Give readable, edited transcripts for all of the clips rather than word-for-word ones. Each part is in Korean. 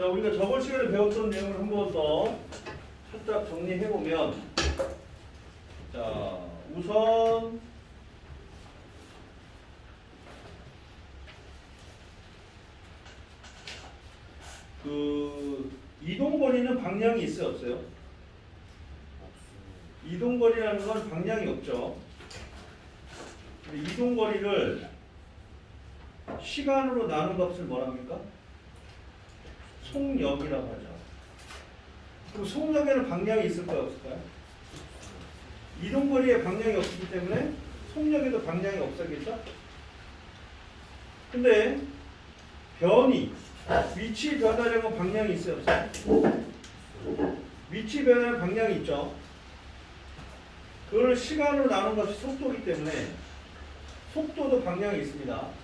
자, 우리가 저번 시간에 배웠던 내용을 한 번 더 살짝 정리해보면, 자, 우선 그 이동거리는 방향이 있어요, 없어요? 이동거리라는 건 방향이 없죠. 근데 이동거리를 시간으로 나눈 값을 뭐랍니까? 속력이라고 하죠. 그럼 속력에는 방향이 있을까요, 없을까요? 이동거리에 방향이 없기 때문에 속력에도 방향이 없어야겠죠? 근데 변이, 위치 변화량은 방향이 있어요, 없어요? 위치 변화량 방향이 있죠. 그걸 시간으로 나눈 것이 속도이기 때문에 속도도 방향이 있습니다.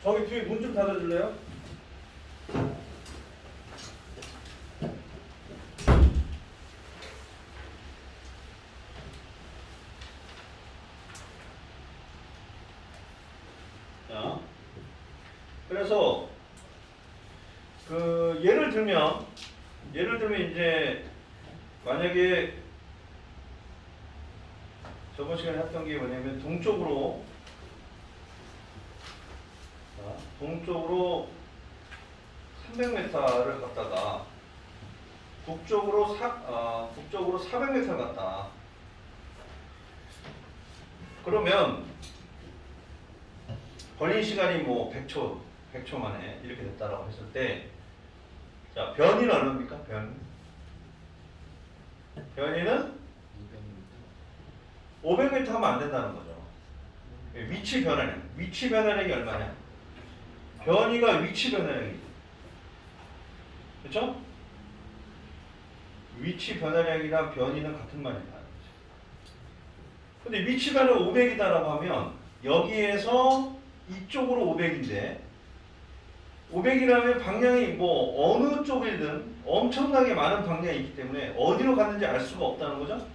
저기 뒤에 문 좀 닫아줄래요? 자, 그래서 그 예를 들면 이제 만약에 저번 시간에 했던 게 뭐냐면 동쪽으로 300m를 갔다가 북쪽으로 400m를 갔다. 그러면 걸린 시간이 뭐 100초 만에 이렇게 됐다라고 했을 때, 자, 변이는 얼마입니까? 변이는 500m 하면 안 된다는 거죠. 위치 변화량이 얼마냐? 변이가 위치 변화량이죠. 그렇죠? 위치 변화량이랑 변이는 같은 말이다. 근데 위치 변화가 500이다라고 하면 여기에서 이쪽으로 500인데 500이라면 방향이 뭐 어느 쪽이든 엄청나게 많은 방향이 있기 때문에 어디로 갔는지 알 수가 없다는 거죠.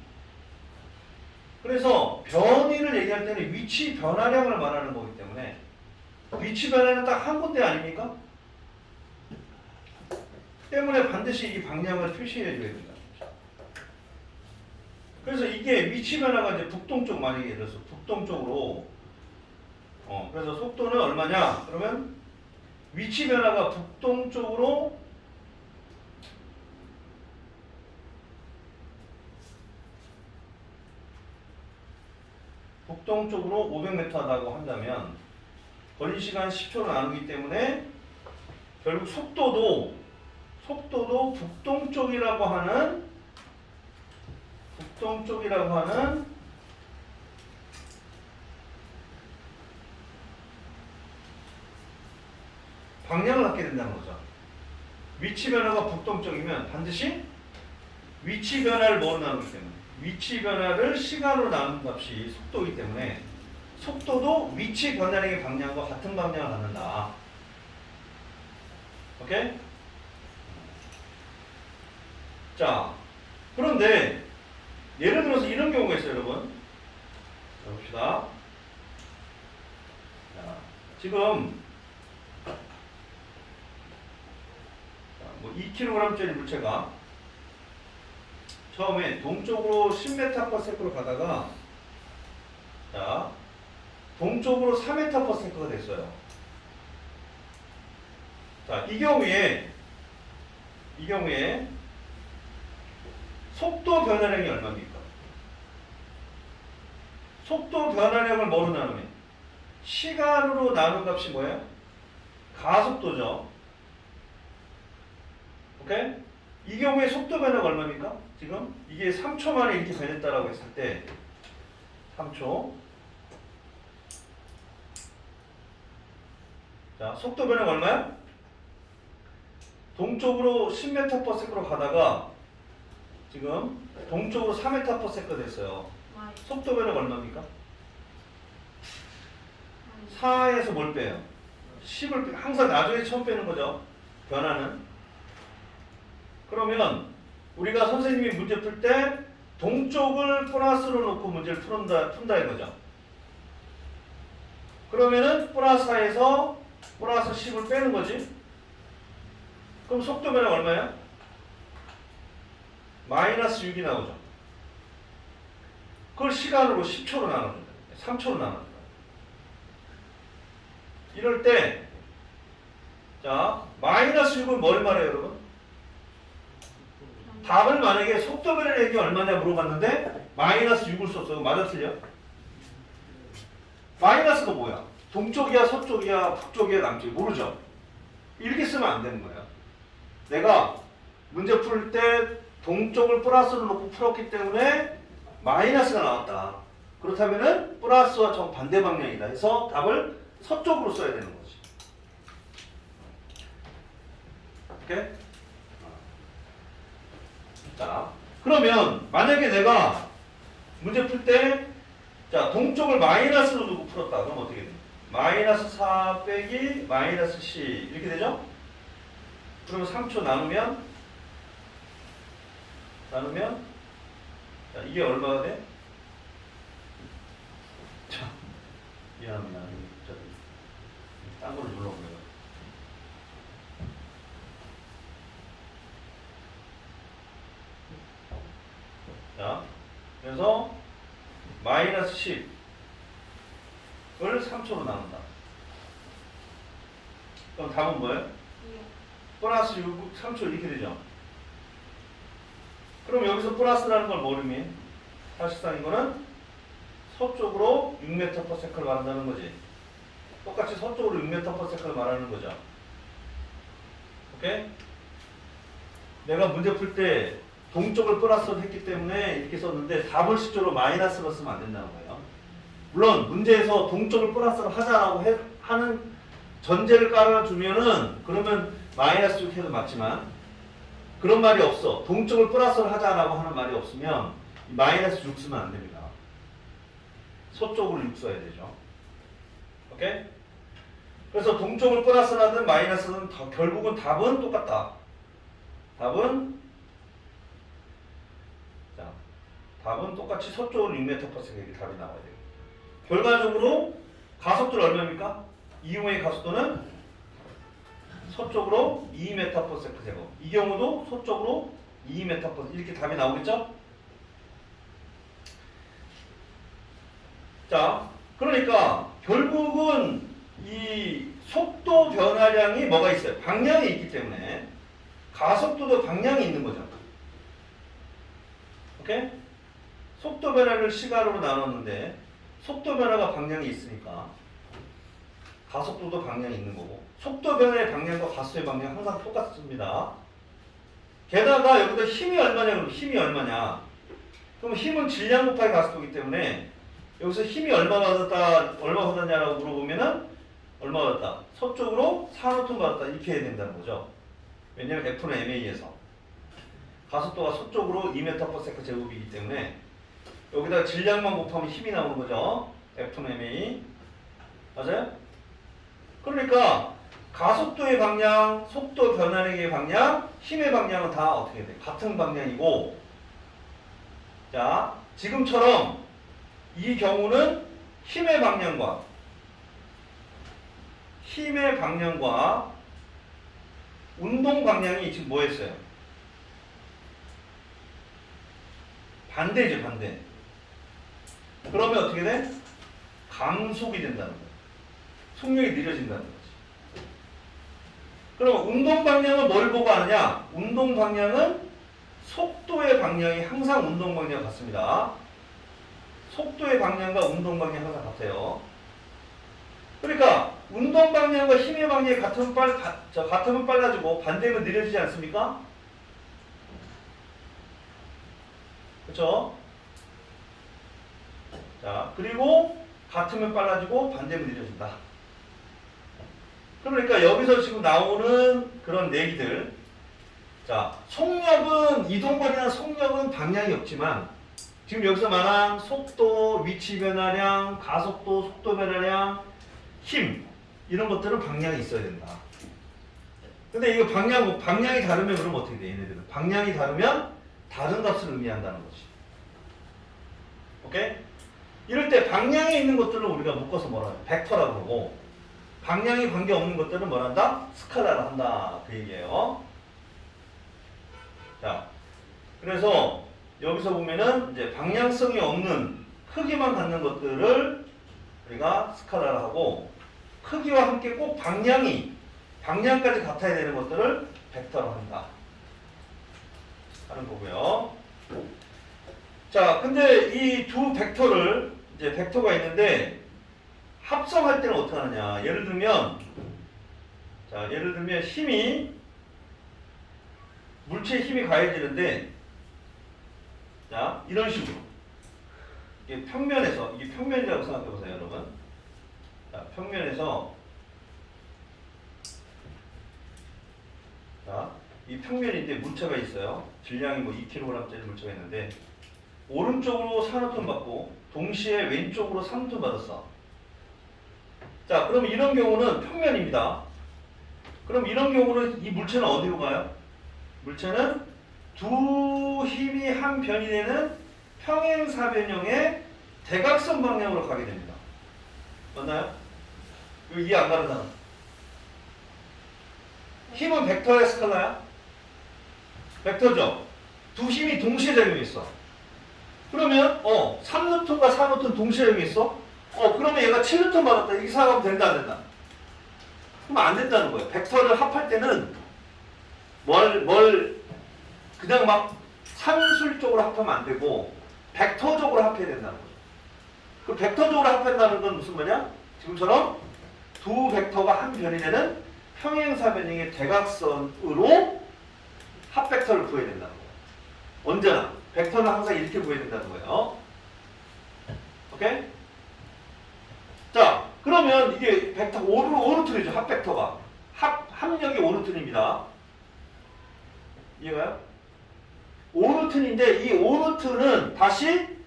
그래서 변이를 얘기할 때는 위치 변화량을 말하는 거기 때문에 위치 변화는 딱 한 군데 아닙니까? 때문에 반드시 이 방향을 표시해 줘야 된다. 그래서 이게 위치 변화가 이제 북동쪽, 만약에 예를 들어서 북동쪽으로 그래서 속도는 얼마냐? 그러면 위치 변화가 북동쪽으로 북동쪽으로 500m라고 한다면 걸린 시간 10초로 나누기 때문에 결국 속도도 북동쪽이라고 하는 방향을 갖게 된다는 거죠. 위치 변화가 북동쪽이면 반드시 위치 변화를 뭐로 나누기 때문에 위치 변화를 시간으로 나눈 값이 속도이기 때문에 속도도 위치 변화량의 방향과 같은 방향을 갖는다. 오케이? 자, 그런데 예를 들어서 이런 경우가 있어요, 여러분. 자, 봅시다. 자, 지금 뭐 2kg짜리 물체가 처음에 동쪽으로 10m/s로 가다가 자, 동쪽으로 4m/s가 됐어요. 자, 이 경우에 속도 변화량이 얼마입니까? 속도 변화량을 뭐로 나누면? 시간으로 나눈 값이 뭐예요? 가속도죠. 오케이? 이 경우에 속도 변화가 얼마입니까? 지금 이게 3초 만에 이렇게 변했다라고 했을 때 3초. 자, 속도 변화가 얼마야? 동쪽으로 10m/s로 가다가 지금 동쪽으로 4m/s가 됐어요. 속도 변화가 얼마입니까? 4에서 뭘 빼요? 10을 항상 나중에 처음 빼는 거죠. 변화는. 그러면 우리가 선생님이 문제 풀 때 동쪽을 플러스로 놓고 문제를 푼다 이거죠. 그러면은 플러스 4에서 플러스 10을 빼는 거지. 그럼 속도 변화가 얼마야? 마이너스 6이 나오죠. 그걸 시간으로 10초로 나눠준다. 3초로 나눠준다. 이럴 때, 자, 마이너스 6은 뭘 말해요, 여러분? 답을 만약에 속도 변화량이 얼마냐 물어봤는데, 마이너스 6을 썼어. 맞아, 틀려? 마이너스가 뭐야? 동쪽이야, 서쪽이야, 북쪽이야, 남쪽이야? 모르죠? 이렇게 쓰면 안 되는 거야. 내가 문제 풀 때 동쪽을 플러스로 놓고 풀었기 때문에 마이너스가 나왔다. 그렇다면은 플러스와 정반대 방향이다 해서 답을 서쪽으로 써야 되는 거지. 오케이? 자, 그러면 만약에 내가 문제 풀 때 자, 동쪽을 마이너스로 두고 풀었다. 그럼 어떻게 돼? 마이너스 4 빼기 마이너스 10 이렇게 되죠? 그러면 3초 나누면 자, 이게 얼마가 돼? 자, 미안합니다. 저기 딴 걸로 눌러보려고. 자, 그래서 마이너스 10을 3초로 나눈다. 그럼 답은 뭐예요? 플러스 6, 3초 이렇게 되죠. 그럼 여기서 플러스라는 걸 뭘 의미해? 사실상 이거는 서쪽으로 6m/s를 말한다는 거지. 똑같이 서쪽으로 6m/s를 말하는 거죠. 오케이? 내가 문제 풀 때 동쪽을 플러스로 했기 때문에 이렇게 썼는데 4분식조로 마이너스로 쓰면 안 된다는 거예요. 물론 문제에서 동쪽을 플러스로 하자라고 하는 전제를 깔아주면은 그러면 마이너스 6 해도 맞지만 그런 말이 없어. 동쪽을 플러스로 하자라고 하는 말이 없으면 마이너스 6 쓰면 안 됩니다. 서쪽으로 6 써야 되죠. 오케이? 그래서 동쪽을 플러스로 하든 마이너스는 결국은 답은 똑같다. 답은 똑같이 서쪽으로 6m/s 이렇게 답이 나와야 돼요. 결과적으로 가속도는 얼마입니까? 이용의 가속도는 서쪽으로 2m/s 제곱. 이 경우도 서쪽으로 2m/s 이렇게 답이 나오겠죠? 자, 그러니까 결국은 이 속도 변화량이 뭐가 있어요? 방향이 있기 때문에 가속도도 방향이 있는 거죠. 오케이? 속도 변화를 시간으로 나눴는데 속도 변화가 방향이 있으니까 가속도도 방향이 있는 거고 속도 변화의 방향과 가속도의 방향 항상 똑같습니다. 게다가 여기다 힘이 얼마냐 그러면 힘이 얼마냐? 그럼 힘은 질량 곱하기 가속도이기 때문에 여기서 힘이 얼마 받았냐라고 물어보면은 얼마 받았다? 서쪽으로 4N 받았다 이렇게 해야 된다는 거죠. 왜냐면 F는 MA에서 가속도가 서쪽으로 2m/s 제곱이기 때문에 여기다가 질량만 곱하면 힘이 나오는 거죠. F는 MA. 맞아요? 그러니까 가속도의 방향, 속도 변화량의 방향, 힘의 방향은 다 어떻게 돼? 같은 방향이고 자, 지금처럼 이 경우는 힘의 방향과 운동 방향이 지금 뭐였어요? 반대죠, 반대. 그러면 어떻게 돼? 감속이 된다는 거예요. 속력이 느려진다는 거지. 그럼 운동 방향은 뭘 보고 하느냐? 운동 방향은 속도의 방향이 항상 운동 방향과 같습니다. 속도의 방향과 운동 방향이 항상 같아요. 그러니까 운동 방향과 힘의 방향이 같으면 빨라지고 반대면 느려지지 않습니까? 그렇죠? 자, 그리고 같으면 빨라지고 반대면 느려진다. 그러니까 여기서 지금 나오는 그런 얘기들. 자, 속력은 이동거리나 속력은 방향이 없지만 지금 여기서 말한 속도, 위치 변화량, 가속도, 속도 변화량, 힘 이런 것들은 방향이 있어야 된다. 근데 이거 방향이 다르면 그럼 어떻게 돼? 얘네들은 방향이 다르면 다른 값을 의미한다는 거지. 오케이? 이럴 때 방향에 있는 것들을 우리가 묶어서 뭐라 해요? 벡터라고 그러고 방향이 관계없는 것들은 뭘 한다? 스칼라를 한다. 그 얘기예요. 자, 그래서 여기서 보면은 이제 방향성이 없는 크기만 갖는 것들을 우리가 스칼라를 하고, 크기와 함께 꼭 방향까지 같아야 되는 것들을 벡터로 한다 하는 거고요. 자, 근데 이 두 벡터를 이제 벡터가 있는데 합성할 때는 어떻게 하느냐? 예를 들면 힘이 물체의 힘이 가해지는데, 자, 이런 식으로 이게 평면에서, 이게 평면이라고 생각해 보세요, 여러분. 자, 평면에서, 자, 이 평면인데 물체가 있어요. 질량이 뭐 2kg짜리 물체가 있는데 오른쪽으로 산호톤 받고 동시에 왼쪽으로 산호톤 받았어. 자, 그럼 이런 경우는 평면입니다. 그럼 이런 경우는 이 물체는 어디로 가요? 물체는 두 힘이 한 변이 되는 평행사변형의 대각선 방향으로 가게 됩니다. 맞나요? 이거 이해 안 가는 사람? 힘은 벡터야, 스칼라야? 벡터죠? 두 힘이 동시에 작용했어. 그러면 3뉴턴과 4뉴턴 동시에 작용했어? 그러면 얘가 7뉴턴 받았다. 이렇게 생각하면 된다, 안 된다? 그럼 안 된다는 거예요. 벡터를 합할 때는 그냥 막 산술적으로 합하면 안 되고 벡터적으로 합해야 된다는 거죠. 그 벡터적으로 합한다는 건 무슨 말이야? 지금처럼 두 벡터가 한 변이 되는 평행사변형의 대각선으로 합벡터를 구해야 된다는 거예요. 언제나 벡터는 항상 이렇게 구해야 된다는 거예요. 오케이? 자, 그러면 이게 벡터 오르튼이죠. 합벡터가 합력이 오르튼입니다. 이해가요? 오르튼인데 이 오르튼은 다시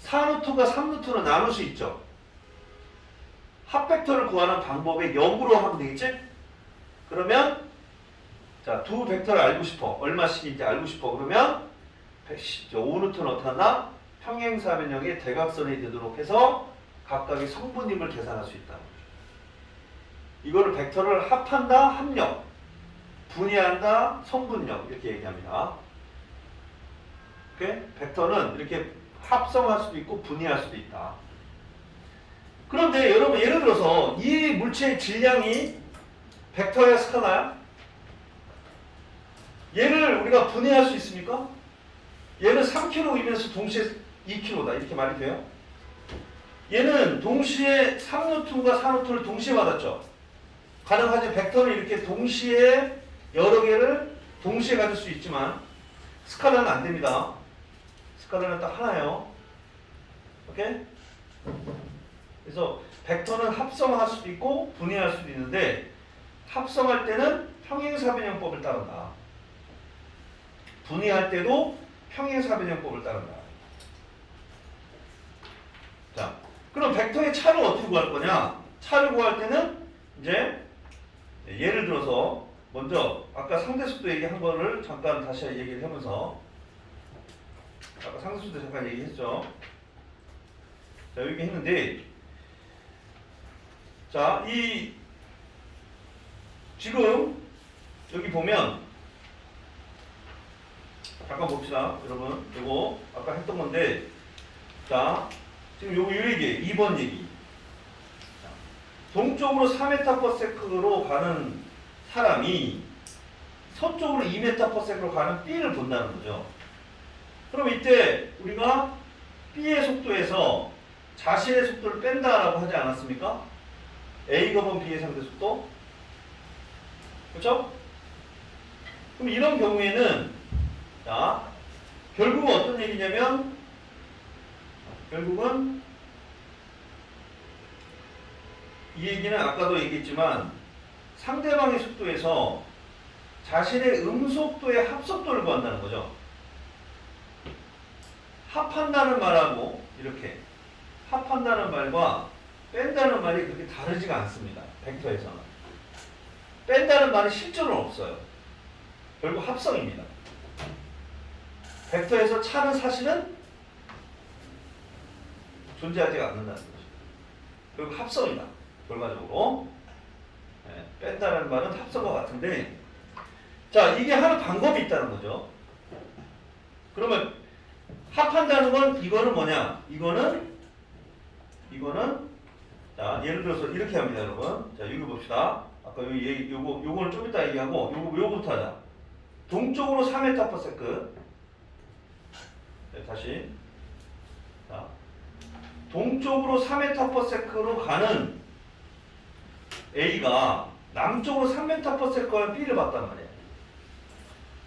4루트가 3루트로 나눌 수 있죠. 합벡터를 구하는 방법의 역으로 하면 되겠지? 그러면 자, 두 벡터를 알고 싶어. 얼마씩인지 알고 싶어. 그러면 5루트는 어떻게 한다? 평행사변형의 대각선이 되도록 해서 각각의 성분임을 계산할 수 있다는 거죠. 이거를 벡터를 합한다, 합력, 분해한다, 성분력 이렇게 얘기합니다. 오케이? 벡터는 이렇게 합성할 수도 있고 분해할 수도 있다. 그런데 여러분 예를 들어서 이 물체의 질량이 벡터야, 스칼라야? 얘를 우리가 분해할 수 있습니까? 얘는 3kg이면서 동시에 2kg다. 이렇게 말이 돼요? 얘는 동시에 3뉴턴과 4뉴턴을 동시에 받았죠. 가능하지. 벡터는 이렇게 동시에 여러 개를 동시에 가질 수 있지만 스칼라는 안 됩니다. 스칼라는 딱 하나예요. 오케이? 그래서 벡터는 합성할 수도 있고 분해할 수도 있는데 합성할 때는 평행사변형법을 따른다. 분해할 때도 평행사변형법을 따른다. 자, 그럼 벡터의 차를 어떻게 구할 거냐? 차를 구할 때는 이제 예를 들어서 먼저 아까 상대속도 얘기한 거를 잠깐 다시 얘기를 하면서 아까 상대속도 잠깐 얘기했죠. 자, 여기 했는데 자, 지금 여기 보면 잠깐 봅시다. 여러분 이거 아까 했던 건데 자, 지금 요 얘기 2번 얘기. 자, 동쪽으로 4m/s로 가는 사람이 서쪽으로 2m/s로 가는 B를 본다는 거죠. 그럼 이때 우리가 B의 속도에서 자신의 속도를 뺀다라고 하지 않았습니까? A가 본 B의 상대 속도. 그렇죠? 그럼 이런 경우에는 자, 결국은 어떤 얘기냐면 결국은 이 얘기는 아까도 얘기했지만 상대방의 속도에서 자신의 음속도의 합속도를 구한다는 거죠. 합한다는 말하고 이렇게 합한다는 말과 뺀다는 말이 그렇게 다르지가 않습니다. 벡터에서는. 뺀다는 말은 실제로는 없어요. 결국 합성입니다. 벡터에서 차는 사실은 존재하지 않는다는 거죠. 결국 합성이다. 결과적으로. 뺀다라는 말은 합성과 같은데, 자, 이게 하는 방법이 있다는 거죠. 그러면 합한다는 건 이거는 뭐냐? 이거는 자, 예를 들어서 이렇게 합니다, 여러분. 자, 여기 봅시다. 아까 요거는 좀 이따 얘기하고 요거부터 하자. 동쪽으로 4m/s. 네, 다시. 자, 동쪽으로 4m/s로 가는 A가 남쪽으로 3m/s 가는 B를 봤단 말이에요.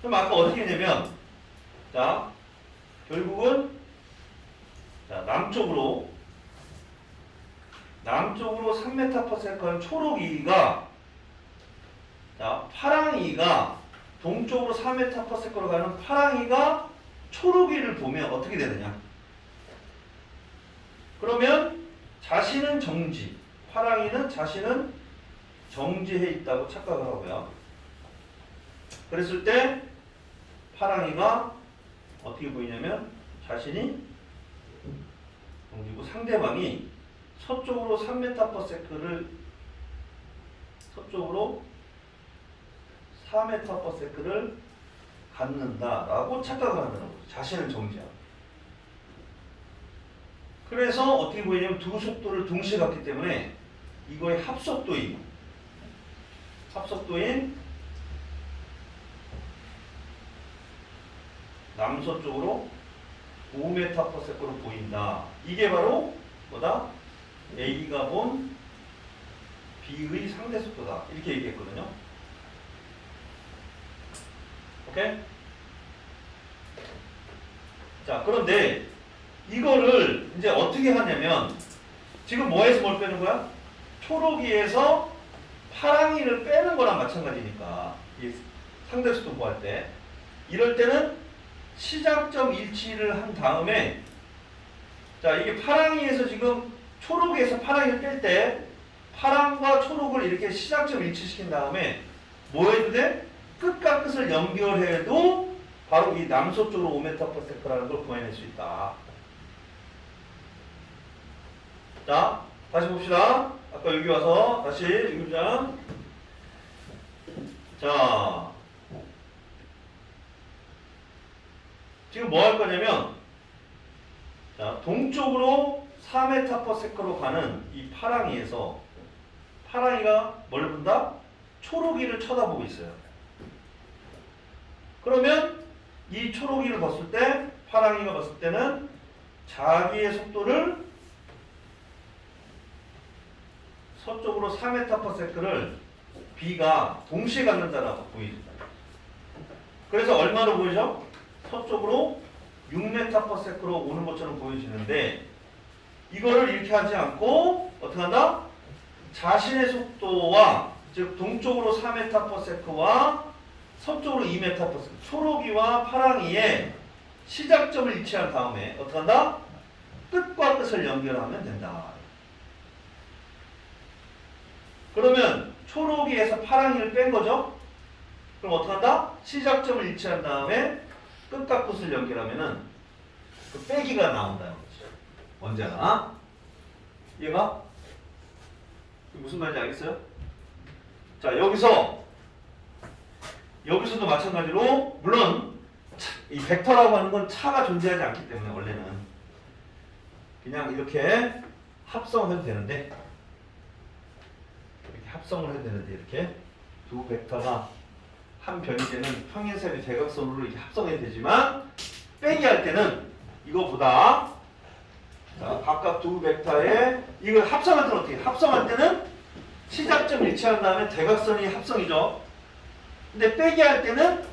그럼 아까 어떻게 했냐면, 자, 결국은 자, 남쪽으로 3m/s 가는 초록이가, 자, 파랑이가 동쪽으로 4m/s로 가는 파랑이가 초록이를 보면 어떻게 되느냐? 그러면 자신은 정지, 파랑이는 자신은 정지해 있다고 착각을 하고요. 그랬을 때 파랑이가 어떻게 보이냐면 자신이 정지고 상대방이 서쪽으로 3m/s를 서쪽으로 4m/s를 갖는다라고 착각을 한다는 거죠. 자신을 정지하고. 그래서 어떻게 보이냐면 두 속도를 동시에 갔기 때문에 이거의 합속도인 남서쪽으로 5m/s로 보인다. 이게 바로 뭐다? A가 본 B의 상대 속도다. 이렇게 얘기했거든요. 오케이? 자, 그런데 이거를 이제 어떻게 하냐면, 지금 뭐에서 뭘 빼는 거야? 초록이에서 파랑이를 빼는 거랑 마찬가지니까, 이 상대 속도 구할 때. 이럴 때는 시작점 일치를 한 다음에, 자, 이게 파랑이에서 지금 초록에서 파랑이를 뺄 때 파랑과 초록을 이렇게 시작점 일치시킨 다음에 뭐 해도 돼? 끝과 끝을 연결해도 바로 이 남서쪽으로 5m/s라는 걸 구해낼 수 있다. 자, 다시 봅시다. 아까 여기 와서 다시 읽자. 자, 지금 뭐 할 거냐면, 자, 동쪽으로 4m/s로 가는 이 파랑이에서 파랑이가 뭘 본다? 초록이를 쳐다보고 있어요. 그러면 이 초록이를 봤을 때, 파랑이가 봤을 때는 자기의 속도를 서쪽으로 4m/s를 B가 동시에 갖는다라고 보입니다. 그래서 얼마로 보이죠? 서쪽으로 6m/s로 오는 것처럼 보여지는데, 이거를 이렇게 하지 않고 어떻게 한다? 자신의 속도와, 즉 동쪽으로 4m/s와 서쪽으로 2m/s, 초록이와 파랑이의 시작점을 일치한 다음에 어떻게 한다? 끝과 끝을 연결하면 된다. 그러면 초록이에서 파랑이를 뺀 거죠? 그럼 어떻게 한다? 시작점을 일치한 다음에 끝과 끝을 연결하면은 그 빼기가 나온다는 거죠. 언제나. 이해가? 무슨 말인지 알겠어요? 자, 여기서도 마찬가지로, 물론 이 벡터라고 하는 건 차가 존재하지 않기 때문에 원래는 그냥 이렇게 합성을 해도 되는데, 이렇게 두 벡터가 한 변이 되는 평행사의 대각선으로 이렇게 합성해도 되지만, 빼기 할 때는 이거보다, 자, 각각 두 벡터에 이걸 합성할 때는 어떻게? 합성할 때는 시작점 일치한 다음에 대각선이 합성이죠. 근데 빼기 할 때는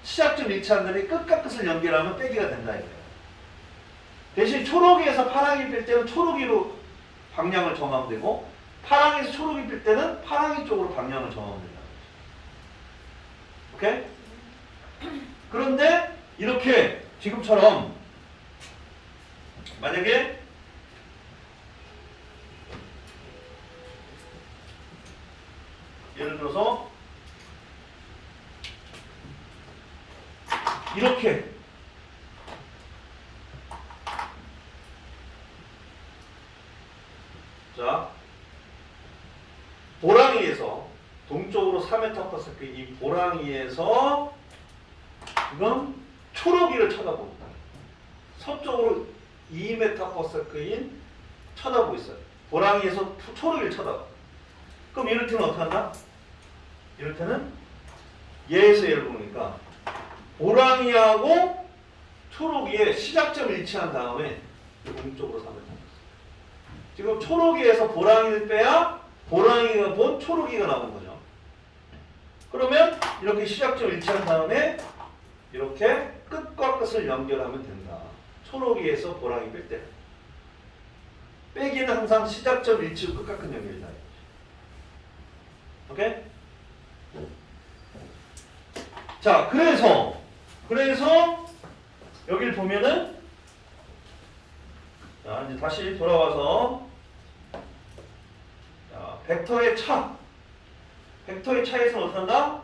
시작점 일치한 다음에 끝과 끝을 연결하면 빼기가 된다 이거예요. 대신 초록이에서 파랑이 뺄 때는 초록이로 방향을 정하면 되고, 파랑에서 초록이 뺄 때는 파랑이 쪽으로 방향을 정하면 된다. 오케이? 그런데 이렇게 지금처럼 만약에 예를 들어서 이렇게 자, 도랑이에서 동쪽으로 4m/s 이 보랑이에서 지금 초록이를 쳐다보고 있다. 서쪽으로 2m/s인 쳐다보고 있어요. 보랑이에서 초록이를 쳐다봐. 그럼 이럴 때는 어떻게 한다? 이럴 때는 얘에서 얘를 보니까 보랑이하고 초록이의 시작점을 일치한 다음에 동쪽으로 3m. 지금 초록이에서 보랑이를 빼야 보랑이가 본 초록이가 나온 거죠. 그러면 이렇게 시작점 일치한 다음에 이렇게 끝과 끝을 연결하면 된다. 초록이에서 보랑이 뺄 때. 빼기는 항상 시작점 일치로 끝과 끝 연결이다. 오케이? 자, 그래서 여기를 보면은 자, 이제 다시 돌아와서 자, 벡터의 차에서 어떻게 한다?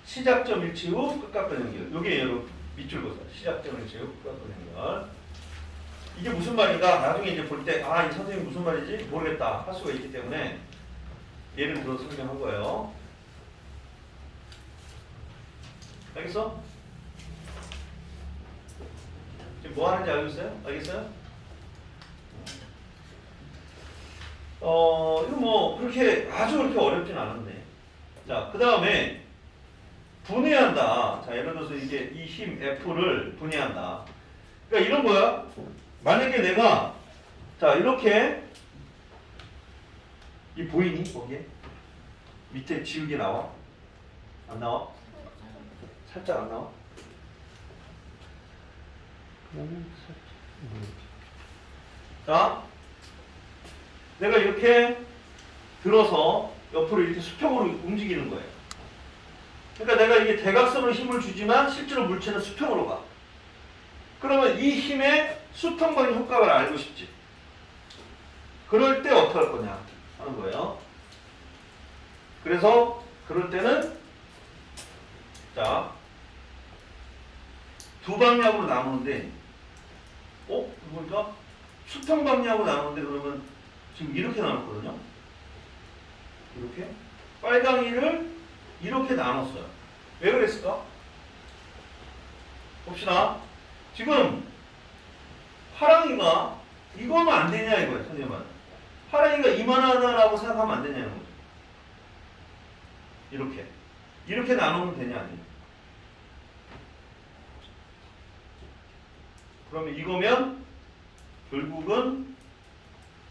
시작점 일치 후 끝과 끝 연결. 요게 여러분 밑줄 그어서 시작점 일치 후 끝과 끝 연결. 이게 무슨 말인가? 나중에 이제 볼 때 아, 이 선생님 무슨 말이지? 모르겠다 할 수가 있기 때문에 예를 들어서 설명한 거예요. 알겠어? 지금 뭐 하는지 알겠어요? 이거 뭐 그렇게 아주 그렇게 어렵진 않은데. 자, 그 다음에 분해한다. 자, 예를 들어서 이게 이 힘 F를 분해한다. 그러니까 이런 거야. 만약에 내가 자 이렇게 이 보이니? 거기에 밑에 지우개 나와? 안 나와? 살짝 안 나와? 자, 내가 이렇게 들어서 옆으로 이렇게 수평으로 움직이는 거예요. 그러니까 내가 이게 대각선으로 힘을 주지만 실제로 물체는 수평으로 가. 그러면 이 힘의 수평 방향 효과를 알고 싶지. 그럴 때 어떻게 할 거냐 하는 거예요. 그래서 그럴 때는 자, 두 방향으로 나누는데 보니까 수평 방향으로 나누는데 그러면 지금 이렇게 나눴거든요. 이렇게 빨강이를 이렇게 나눴어요. 왜 그랬을까? 봅시다. 지금 파랑이가 이거면 안 되냐 이거예요. 선생님은 파랑이가 이만하다라고 생각하면 안 되냐는 거죠. 이렇게 나누면 되냐 아니냐. 그러면 이거면 결국은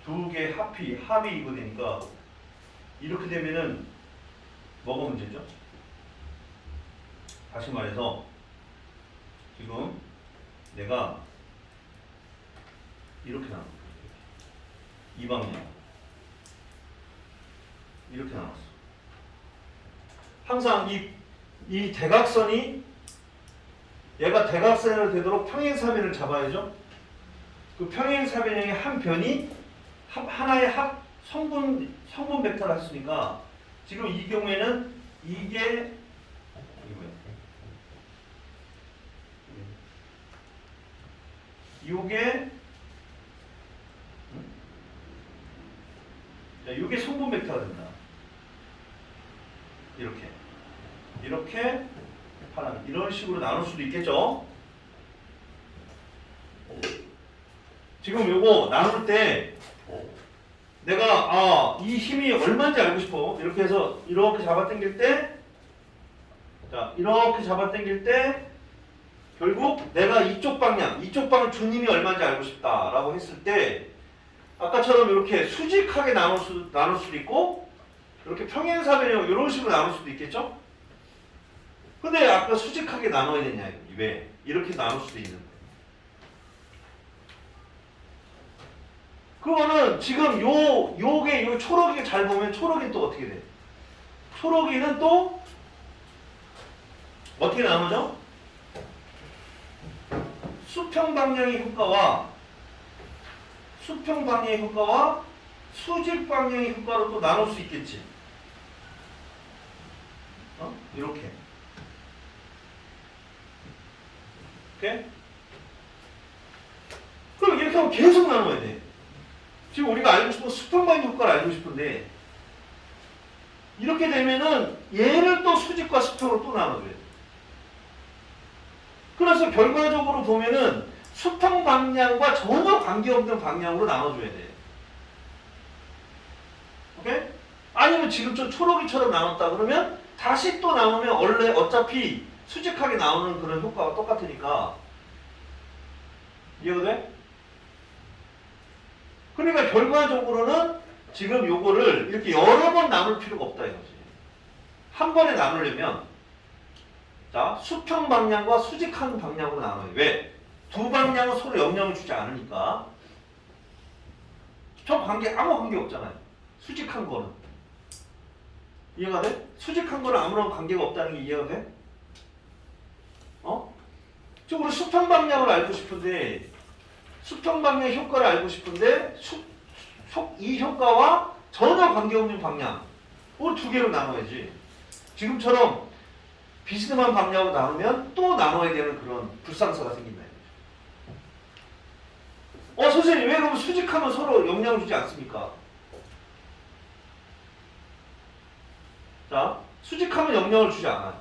두 개 합이 이거 되니까 이렇게 되면은 뭐가 문제죠? 다시 말해서 지금 내가 이렇게 나눴어. 이 방향 이렇게 나눴어. 항상 이 대각선이 얘가 대각선으로 되도록 평행사변을 잡아야죠. 그 평행사변형의 한 변이 하나의 성분 벡터를 했으니까 지금 이 경우에는 이게 요게 성분 벡터가 된다. 이렇게 파란 이런 식으로 나눌 수도 있겠죠. 지금 요거 나눌 때 내가 이 힘이 얼마인지 알고 싶어. 이렇게 해서 이렇게 잡아당길 때 이렇게 잡아당길 때 결국 내가 이쪽 방향 준 힘이 얼마인지 알고 싶다라고 했을 때 아까처럼 이렇게 수직하게 나눌 수도 있고 이렇게 평행사변형 이런 식으로 나눌 수도 있겠죠? 근데 아까 수직하게 나눠야 되냐? 왜? 이렇게 나눌 수도 있는 거예요. 그거는 지금 요게 초록이가 잘 보면 초록이는 또 어떻게 돼? 초록이는 또 어떻게 나누죠? 수평 방향의 효과와 수직 방향의 효과로 또 나눌 수 있겠지. 이렇게. 오케이? 그럼 이렇게 하면 계속 나눠야 돼. 지금 우리가 알고 싶은 수평 방향 효과를 알고 싶은데 이렇게 되면은 얘를 또 수직과 수평으로 또 나눠줘야 돼. 그래서 결과적으로 보면은 수평 방향과 전혀 관계없는 방향으로 나눠줘야 돼. 오케이? 아니면 지금 좀 초록이처럼 나눴다 그러면 다시 또 나누면 원래 어차피 수직하게 나오는 그런 효과가 똑같으니까. 이해가 돼? 그러니까 결과적으로는 지금 요거를 이렇게 여러 번 나눌 필요가 없다 이거지. 한 번에 나누려면 자 수평 방향과 수직한 방향으로 나눠요. 왜? 두 방향은 서로 영향을 주지 않으니까. 저 관계 아무 관계 없잖아요. 수직한 거는. 이해가 돼? 수직한 거는 아무런 관계가 없다는 게 이해가 돼? 어? 저으로 수평 방향을 알고 싶은데 수평 방향 효과를 알고 싶은데 이 효과와 전혀 관계없는 방향 을 두 개로 나눠야지. 지금처럼 비스듬한 방향으로 나누면 또 나눠야 되는 그런 불상사가 생긴다. 선생님 왜 그러면 수직하면 서로 영향을 주지 않습니까? 자, 수직하면 영향을 주지 않아요.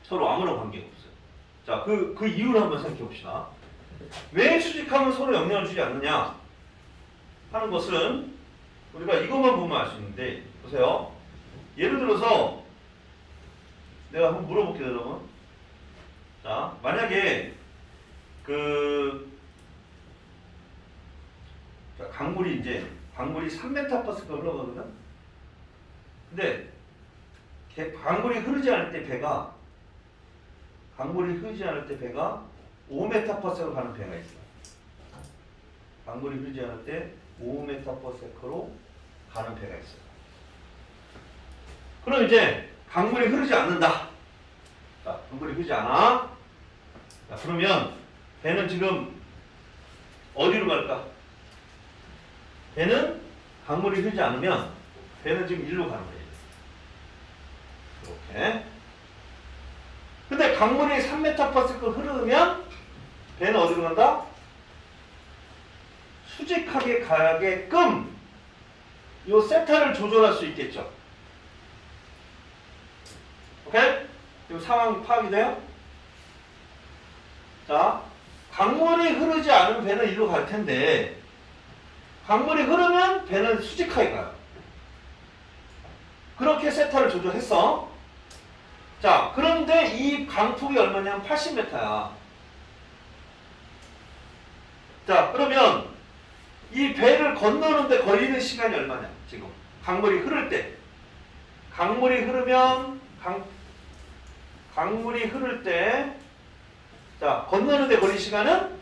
서로 아무런 관계가 없어요. 자, 그 이유를 한번 생각해 봅시다. 왜 수직하면 서로 영향을 주지 않느냐 하는 것은 우리가 이것만 보면 알 수 있는데, 보세요. 예를 들어서 내가 한번 물어볼게요, 여러분. 자, 만약에 강물이 3m/s 흘러가거든. 근데 강물이 흐르지 않을 때 배가 5m/s로 가는 배가 있어. 강물이 흐르지 않을 때 5m/s로 가는 배가 있어. 그럼 이제 강물이 흐르지 않는다. 자, 강물이 흐르지 않아. 자, 그러면 배는 지금 어디로 갈까? 배는 강물이 흐르지 않으면 배는 지금 일로 가는 거예요. 이렇게. 근데 강물이 3m/s 흐르면 배는 어디로 간다? 수직하게 가게끔 이 세타를 조절할 수 있겠죠. 오케이? 지금 상황 파악이 돼요? 자, 강물이 흐르지 않은 배는 이리로 갈 텐데 강물이 흐르면 배는 수직하게 가요. 그렇게 세타를 조절했어. 자, 그런데 이 강폭이 얼마냐면 80m야. 자, 그러면 이 배를 건너는데 걸리는 시간이 얼마냐? 지금 강물이 흐를 때. 강물이 흐르면 강물이 흐를 때, 자, 건너는데 걸린 시간은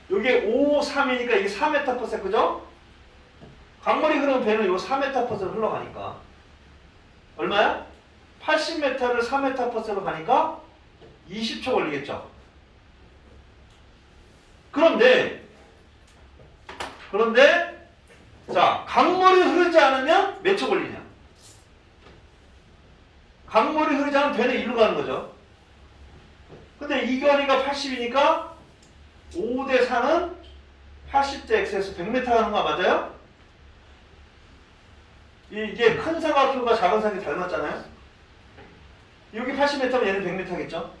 이게 5, 3이니까 이게 4m/s, 그죠? 강물이 흐르면 배는 요 4m/s로 흘러가니까 얼마야? 80m를 4m/s로 가니까 20초 걸리겠죠. 그런데 자, 강물이 흐르지 않으면 몇 초 걸리냐? 강물이 흐르지 않으면 배는 이리로 가는 거죠. 근데 이 거리가 80이니까 5대 4는 80대 x에서 100m 가는 거 맞아요? 이게 큰 사각형과 작은 사각형이 닮았잖아요? 여기 80m면 얘는 100m겠죠?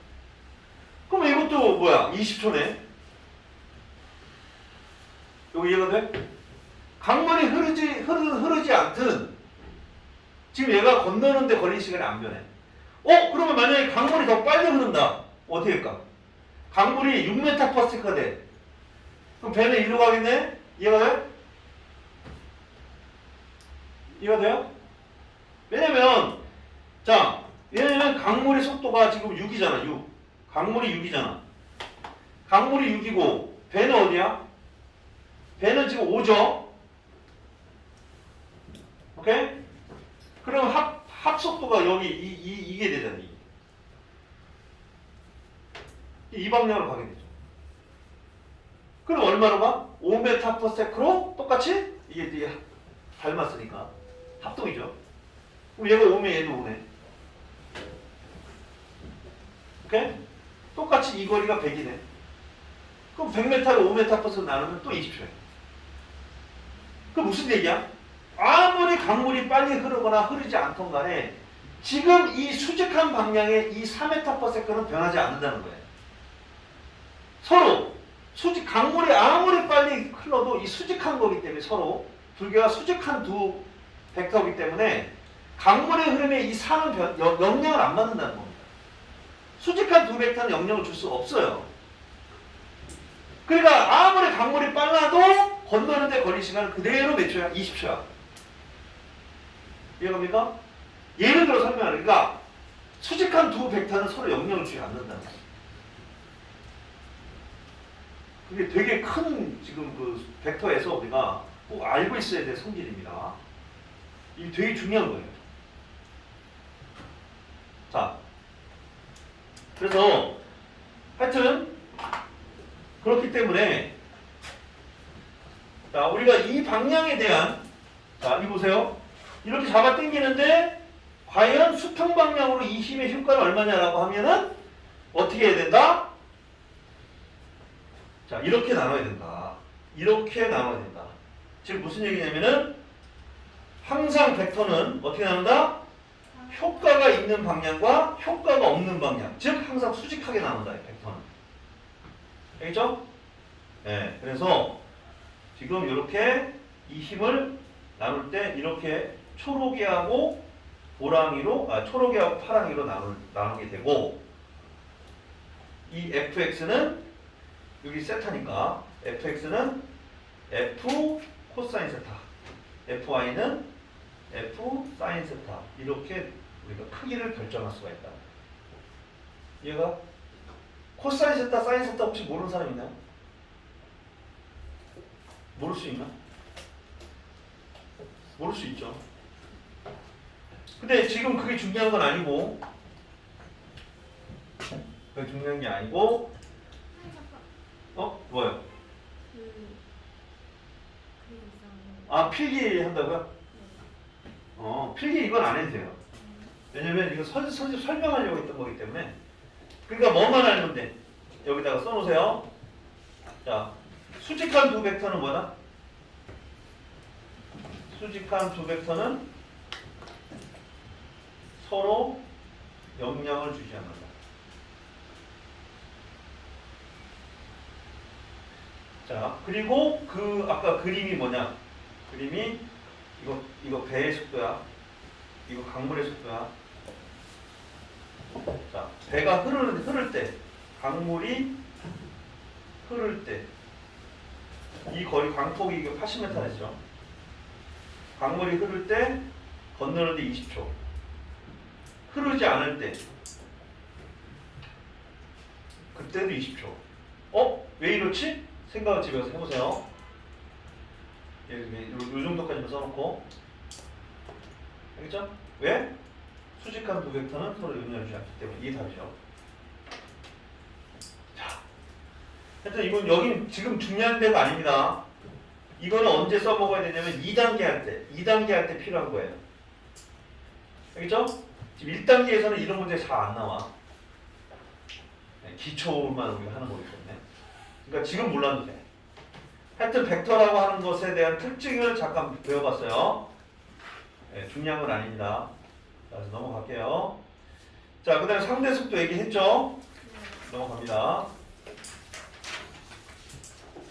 그럼 이것도 뭐야? 20초네. 여기 이해가 돼? 강물이 흐르지 않든 지금 얘가 건너는데 걸린 시간이 안 변해. 그러면 만약에 강물이 더 빨리 흐른다. 어떻게 할까? 강물이 6m/s가 돼. 그럼 배는 일로 가겠네? 이해가 돼? 이해가 돼요? 왜냐면 강물의 속도가 지금 6이잖아. 6. 강물이 6이잖아. 강물이 6이고 배는 어디야? 배는 지금 5죠? 오케이? 그럼 합속도가 여기 이게 되잖아. 이 방향으로 가게 되죠. 그럼 얼마로 가? 5m/s로 똑같이 이게 닮았으니까 합동이죠. 그럼 얘가 5면 얘도 5네. 오케이? 똑같이 이 거리가 100이네. 그럼 100m를 5m/s로 나누면 또 20초야. 그럼 무슨 얘기야? 아무리 강물이 빨리 흐르거나 흐르지 않던 간에 지금 이 수직한 방향의 이 4m/s는 변하지 않는다는 거예요. 서로 강물이 아무리 빨리 흘러도 이 수직한 거기 때문에 서로 두 개가 수직한 두 벡터이기 때문에 강물의 흐름에 이 4는 영향을 안 받는다는 겁니다. 수직한 두 벡터는 영향을 줄 수 없어요. 그러니까 아무리 강물이 빨라도 건너는데 걸린 시간은 그대로 몇 초야? 20초야. 이해갑니까? 예를 들어 설명하니까 수직한 두 벡터는 서로 영향을 주지 않는다는 거예요. 그게 되게 큰 지금 그 벡터에서 우리가 꼭 알고 있어야 될 성질입니다. 이게 되게 중요한 거예요. 자, 그래서 하여튼 그렇기 때문에 자, 우리가 이 방향에 대한 자, 이 보세요. 이렇게 잡아 당기는데 과연 수평 방향으로 이 힘의 효과는 얼마냐라고 하면은 어떻게 해야 된다? 자, 이렇게 나눠야 된다. 이렇게 나눠야 된다. 지금 무슨 얘기냐면은 항상 벡터는 어떻게 나눈다? 효과가 있는 방향과 효과가 없는 방향. 즉 항상 수직하게 나눈다. 벡터는. 알겠죠? 네. 그래서 지금 이렇게 이 힘을 나눌 때 이렇게 초록이하고 보랑이로 초록이하고 파랑이로 나누게 되고 이 fx는 여기 세타니까 fx는 f 코사인 세타, fy는 f 사인 세타 이렇게 우리가 크기를 결정할 수가 있다. 얘가 코사인 세타, 사인 세타 혹시 모르는 사람 있나요? 모를 수 있나? 모를 수 있죠. 근데 지금 그게 중요한 건 아니고 그게 중요한 게 아니고 뭐요? 아, 필기 한다고요? 필기 이건 안 해도 돼요. 왜냐면 이거 설명하려고 했던 거기 때문에. 그러니까 뭐만 알면 돼. 여기다가 써놓으세요. 자, 수직한 두 벡터는 뭐다? 수직한 두 벡터는 서로 영향을 주지 않는다. 자, 그리고 그 아까 그림이 뭐냐? 그림이 이거 배의 속도야. 이거 강물의 속도야. 자, 배가 흐를 때, 강물이 흐를 때, 이 거리 광폭이 80m였죠. 강물이 흐를 때 건너는데 20초. 흐르지 않을 때, 그때도 20초. 왜 이렇지? 생각을 집에서 해보세요. 요 정도까지만 써놓고. 알겠죠? 왜? 수직한 두 벡터는 서로 영향을 주지 않기 때문에 이게 답이죠. 자, 하여튼 이건 여긴 지금 중요한 데가 아닙니다. 이거는 언제 써먹어야 되냐면 2단계 할 때 필요한 거예요. 알겠죠? 지금 1단계에서는 이런 문제 잘 안 나와. 기초만 우리가 하는 거기 때문에. 그러니까 지금 몰라도 돼. 하여튼 벡터라고 하는 것에 대한 특징을 잠깐 배워봤어요. 네, 중요한 건 아닙니다. 자, 그래서 넘어갈게요. 자, 그 다음에 상대 속도 얘기했죠? 넘어갑니다.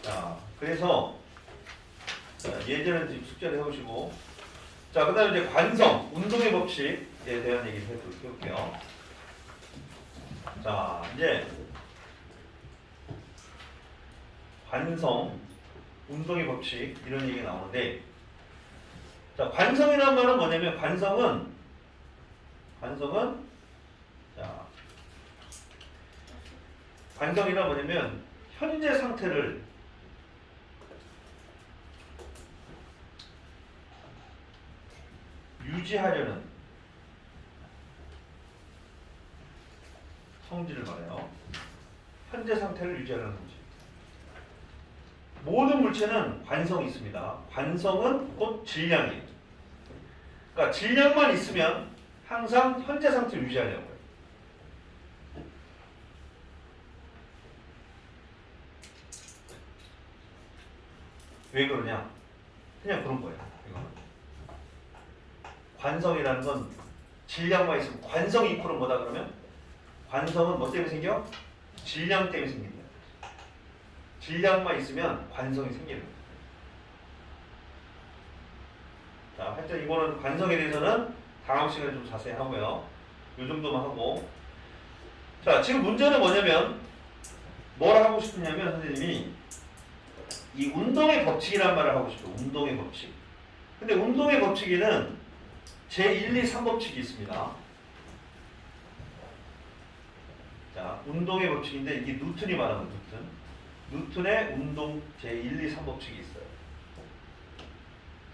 자, 그래서 예제는 지금 숙제를 해보시고, 자, 그 다음에 이제 관성, 운동의 법칙에 대한 얘기를 해볼게요. 자, 이제 관성, 운동의 법칙 이런 얘기가 나오는데, 자, 관성이라는 말은 뭐냐면 관성은 자, 관성이란 뭐냐면 현재 상태를 유지하려는 성질을 말해요. 현재 상태를 유지하려는 성질. 모든 물체는 관성이 있습니다. 관성은 곧 질량이에요. 그러니까 질량만 있으면 항상 현재 상태를 유지하려고 해요. 왜 그러냐? 그냥 그런 거예요. 이거는. 관성이라는 건 질량만 있으면 관성 이코는 뭐다 그러면? 관성은 뭐 때문에 생겨? 질량 때문에 생긴다. 질량만 있으면 관성이 생기는 거예요. 자, 하여튼 이거는 관성에 대해서는 다음 시간에 좀 자세히 하고요. 요 정도만 하고. 자, 지금 문제는 뭐냐면 뭘 하고 싶으냐면 선생님이 이 운동의 법칙이란 말을 하고 싶어요. 운동의 법칙. 근데 운동의 법칙에는 제1, 2, 3법칙이 있습니다. 자, 운동의 법칙인데 이게 뉴턴이 말하는 뉴턴. 뉴턴의 운동 제1, 2, 3법칙이 있어요.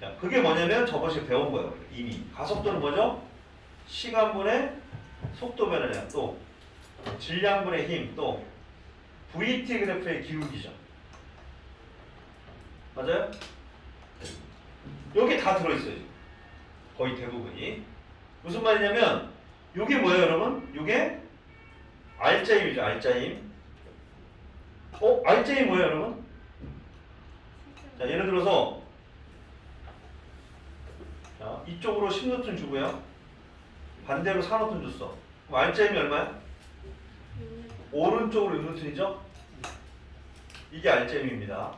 자, 그게 뭐냐면 저번에 배운 거예요. 이미. 가속도는 뭐죠? 시간분의 속도 변화량, 또 질량분의 힘, 또 VT 그래프의 기울기죠. 맞아요? 여기 다 들어있어요. 거의 대부분이. 무슨 말이냐면 이게 뭐예요 여러분? 이게 R자임이죠. R자임. R자임 뭐예요 여러분? 자, 예를 들어서 자, 이쪽으로 10N 주고요. 반대로 4N 줬어. 그럼 R자임이 얼마야? 오른쪽으로 6N이죠? 이게 R자임입니다.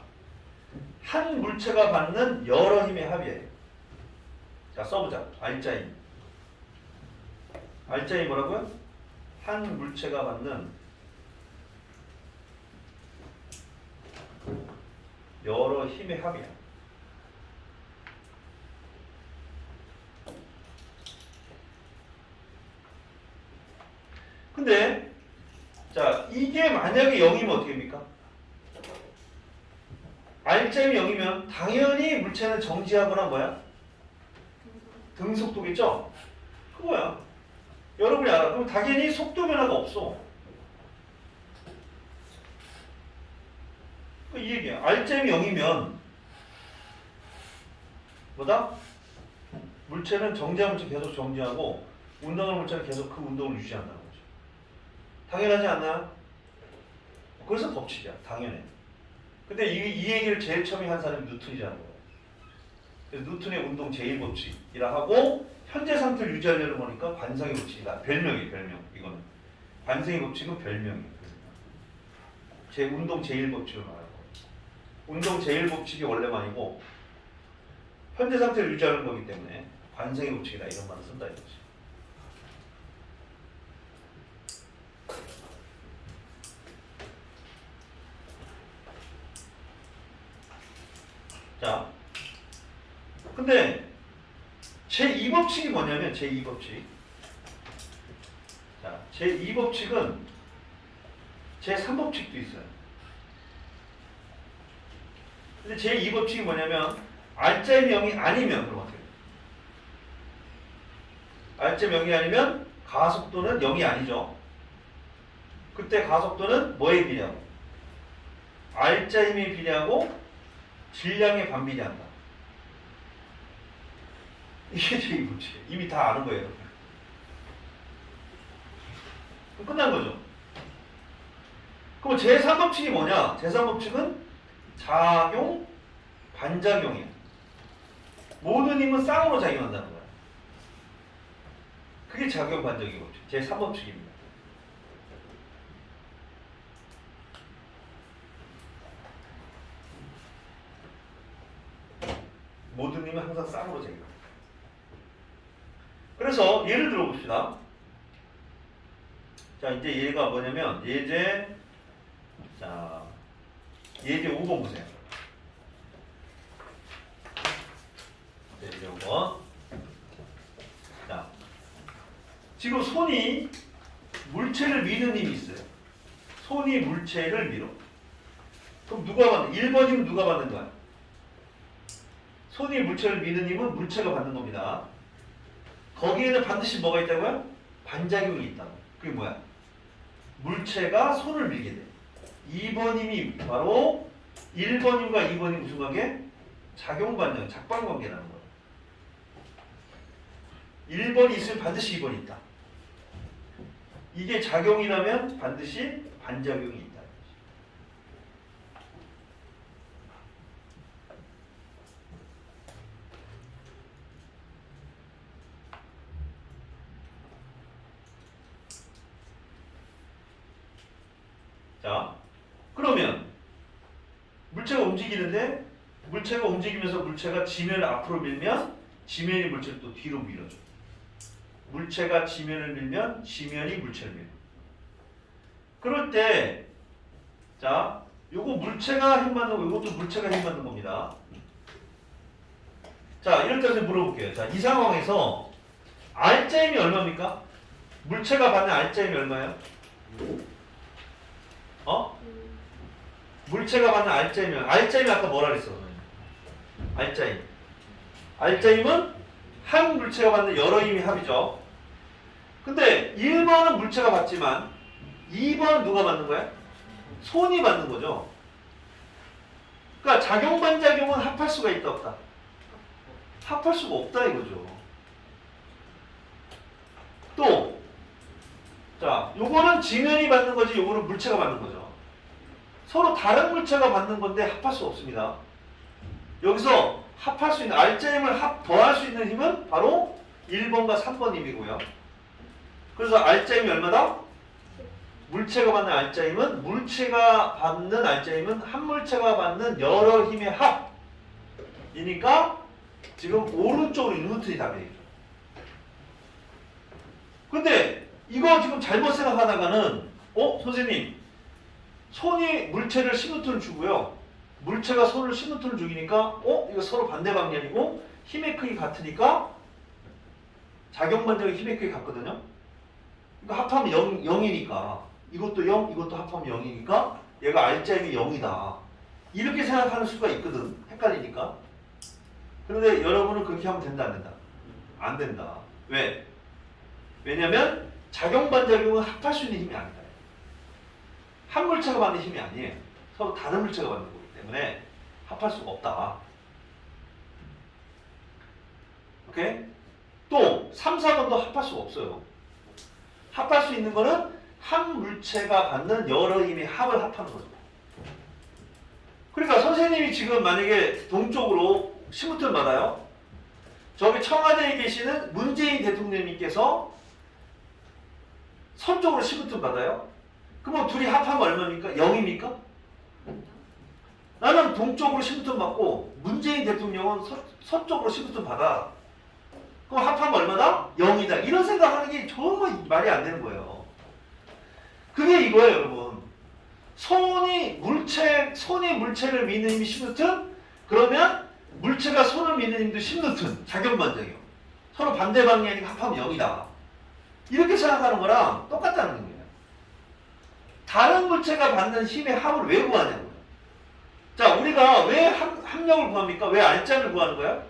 한 물체가 받는 여러 힘의 합이에요. 자, 써보자. R자임. R자임 뭐라고요? 한 물체가 받는 여러 힘의 합이야. 근데 자, 이게 만약에 0이면 어떻게 됩니까? R자임이 0이면 당연히 물체는 정지하거나 뭐야? 등속도겠죠? 그거야. 여러분이 알아. 그럼 당연히 속도 변화가 없어. 이 얘기야. R자임이 0이면 뭐다? 물체는 정지한 물체 계속 정지하고 운동하는 물체는 계속 그 운동을 유지한다는 거죠. 당연하지 않나? 그래서 법칙이야. 당연해. 근데 이 얘기를 제일 처음에 한 사람이 뉴턴이라는 거예요. 그래서 뉴턴의 운동 제1법칙이라 하고 현재 상태를 유지하려는 거니까 관성의 법칙이다. 별명이에요. 별명. 이거는. 관성의 법칙은 별명이에요. 제 운동 제1법칙을 말하고 운동 제1법칙이 원래만이고 현재 상태를 유지하는 거기 때문에 관성의 법칙이다. 이런 말을 쓴다 이거지. 자, 근데 제2법칙이 뭐냐면 제2법칙. 자, 제2법칙은 제3법칙도 있어요. 근데 제2법칙이 뭐냐면 R자임 0이 아니면 그럼 어떻게 돼요? R자임 0이 아니면 가속도는 0이 아니죠. 그때 가속도는 뭐에 비례하고? R자임에 비례하고 질량에 반비례한다. 이게 제2법칙이에요. 이미 다 아는 거예요. 그럼 끝난 거죠. 그럼 제3법칙이 뭐냐? 제3법칙은 작용, 반작용이야. 모든 힘은 쌍으로 작용한다는 거야. 그게 작용, 반작용 법칙. 제3법칙입니다. 모든 힘은 항상 쌍으로 작용합니다. 그래서 예를 들어 봅시다. 자, 이제 얘가 뭐냐면 예제, 자, 예제 5번 보세요. 예제 5번. 자, 지금 손이 물체를 미는 힘이 있어요. 손이 물체를 밀어. 그럼 누가 받는? 1번이면 누가 받는 거야? 손이 물체를 미는 힘은 물체가 받는 겁니다. 거기에는 반드시 뭐가 있다고요? 반작용이 있다고. 그게 뭐야? 물체가 손을 밀게 돼. 2번 힘이 바로 1번 힘과 2번 힘 무슨 관계? 작용반영, 작방관계라는 거예요. 1번이 있으면 반드시 2번이 있다. 이게 작용이라면 반드시 반작용이 있다. 자, 그러면 물체가 움직이는데 물체가 움직이면서 물체가 지면을 앞으로 밀면 지면이 물체를 또 뒤로 밀어줘. 물체가 지면을 밀면 지면이 물체를 밀어. 그럴 때, 자, 요거 물체가 힘받는 거, 요것도 물체가 힘받는 겁니다. 자, 이럴 때 물어볼게요. 자, 이 상황에서 R자임이 얼마입니까? 물체가 받는 R자임이 얼마예요? 어? 물체가 받는 R자임이 R자임이 아까 뭐라 그랬어? R자임. R자임은 한 물체가 받는 여러 힘의 합이죠. 근데 1번은 물체가 받지만 2번은 누가 받는 거야? 손이 받는 거죠. 그러니까 작용 반작용은 합할 수가 있다 없다? 합할 수가 없다 이거죠. 또, 자, 요거는 지면이 받는 거지, 요거는 물체가 받는 거죠. 서로 다른 물체가 받는 건데 합할 수 없습니다. 여기서 합할 수 있는, R자임을 더할 수 있는 힘은 바로 1번과 3번 힘이고요. 그래서 R자임이 얼마다? 물체가 받는 R자임은, 물체가 받는 R자임은 한 물체가 받는 여러 힘의 합이니까 지금 오른쪽으로 뉴턴이 답이에요. 근데 이거 지금 잘못 생각하다가는 선생님 손이 물체를 10N을 주고요. 물체가 손을 10N을 주기니까 이거 서로 반대 방향이고 힘의 크기 같으니까 작용 반작용 힘의 크기 같거든요. 그러니까 합하면 0이니까 이것도 0, 이것도 합하면 0이니까 얘가 R자임이 0이다. 이렇게 생각하는 수가 있거든. 헷갈리니까. 그런데 여러분은 그렇게 하면 된다 안 된다? 안 된다. 왜? 왜냐면 작용 반작용은 합할 수 있는 힘이 아니다. 한 물체가 받는 힘이 아니에요. 서로 다른 물체가 받는 거기 때문에 합할 수가 없다. 오케이? 또 3, 4번도 합할 수가 없어요. 합할 수 있는 거는 한 물체가 받는 여러 힘의 합을 합하는 거죠. 그러니까 선생님이 지금 만약에 동쪽으로 신문틀 받아요. 저기 청와대에 계시는 문재인 대통령님께서 서쪽으로 신문틀 받아요. 그러면 둘이 합하면 얼마입니까? 0입니까? 나는 동쪽으로 신문틀 받고 문재인 대통령은 서쪽으로 신문틀 받아. 그럼 합하면 얼마다? 0이다. 이런 생각하는 게 정말 말이 안 되는 거예요. 그게 이거예요, 여러분. 손이 물체를 미는 힘이 10N? 그러면 물체가 손을 미는 힘도 10N. 작용 반작용. 서로 반대 방향이니까 합하면 0이다. 이렇게 생각하는 거랑 똑같다는 거예요. 다른 물체가 받는 힘의 합을 왜 구하냐고요. 자, 우리가 왜 합력을 구합니까? 왜 R자를 구하는 거야?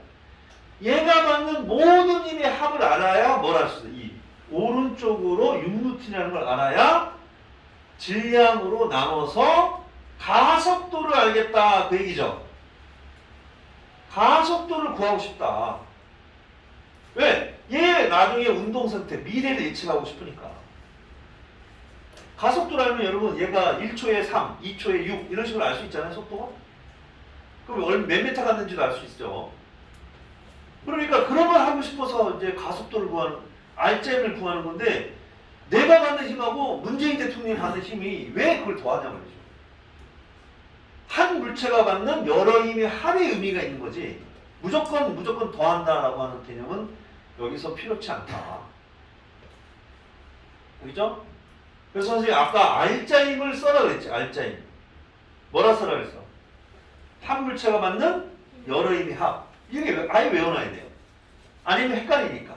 얘가 받는 모든 힘의 합을 알아야 뭘 할 수 있어? 이 오른쪽으로 6N이라는 걸 알아야 질량으로 나눠서 가속도를 알겠다 그 얘기죠. 가속도를 구하고 싶다. 왜? 얘 나중에 운동 상태, 미래를 예측하고 싶으니까. 가속도라면 여러분 얘가 1초에 3, 2초에 6 이런 식으로 알 수 있잖아요, 속도가. 그럼 몇 미터 갔는지도 알 수 있죠. 그러니까 그런 걸 하고 싶어서 이제 가속도를 구하는, R자임을 구하는 건데 내가 받는 힘하고 문재인 대통령이 받는 힘이 왜 그걸 더하냐 말이죠. 한 물체가 받는 여러 힘의 합의 의미가 있는 거지 무조건 더한다라고 하는 개념은 여기서 필요치 않다. 그죠? 그래서 선생님이 아까 R자임을 써라 그랬지. R자임. 뭐라 써라 그랬어? 한 물체가 받는 여러 힘의 합. 이게 아예 외워놔야 돼요. 아니면 헷갈리니까.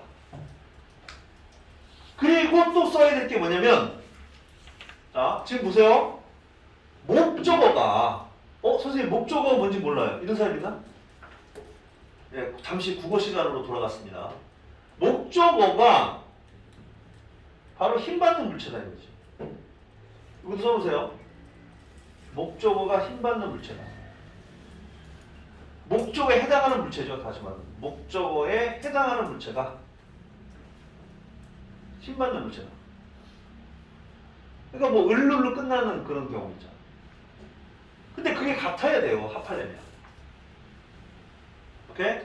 그리고 또 써야 될 게 뭐냐면, 자, 지금 보세요. 목적어가, 선생님 목적어가 뭔지 몰라요. 이런 사람 있나? 네, 잠시 국어 시간으로 돌아갔습니다. 목적어가 바로 힘받는 물체다 이거지. 이것도 써보세요. 목적어가 힘받는 물체다. 목적어에 해당하는 물체죠. 다시 말하면 목적어에 해당하는 물체가 힘받는 물체다. 그러니까 뭐 을룰로 끝나는 그런 경우 있잖아. 근데 그게 같아야 돼요. 합하려면. 오케이?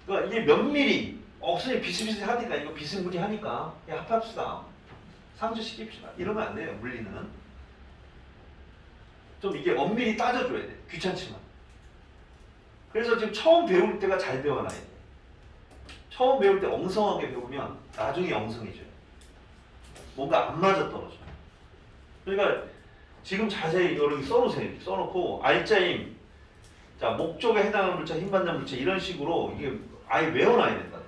그러니까 이게 몇 미리 선생님 비슷비슷하니까 이거 비스무리하니까 합합시다. 상주시킵시다. 이러면 안 돼요. 물리는. 좀 이게 엄밀히 따져줘야 돼. 귀찮지만. 그래서 지금 처음 배울 때가 잘 배워놔야 돼. 처음 배울 때 엉성하게 배우면 나중에 엉성해져요. 뭔가 안 맞아 떨어져. 그러니까 지금 자세히 여기 써놓으세요. 이렇게 써놓고 알짜임, 자 목적에 해당하는 물체, 힘받는 물체 이런 식으로 이게 아예 외워놔야 된다.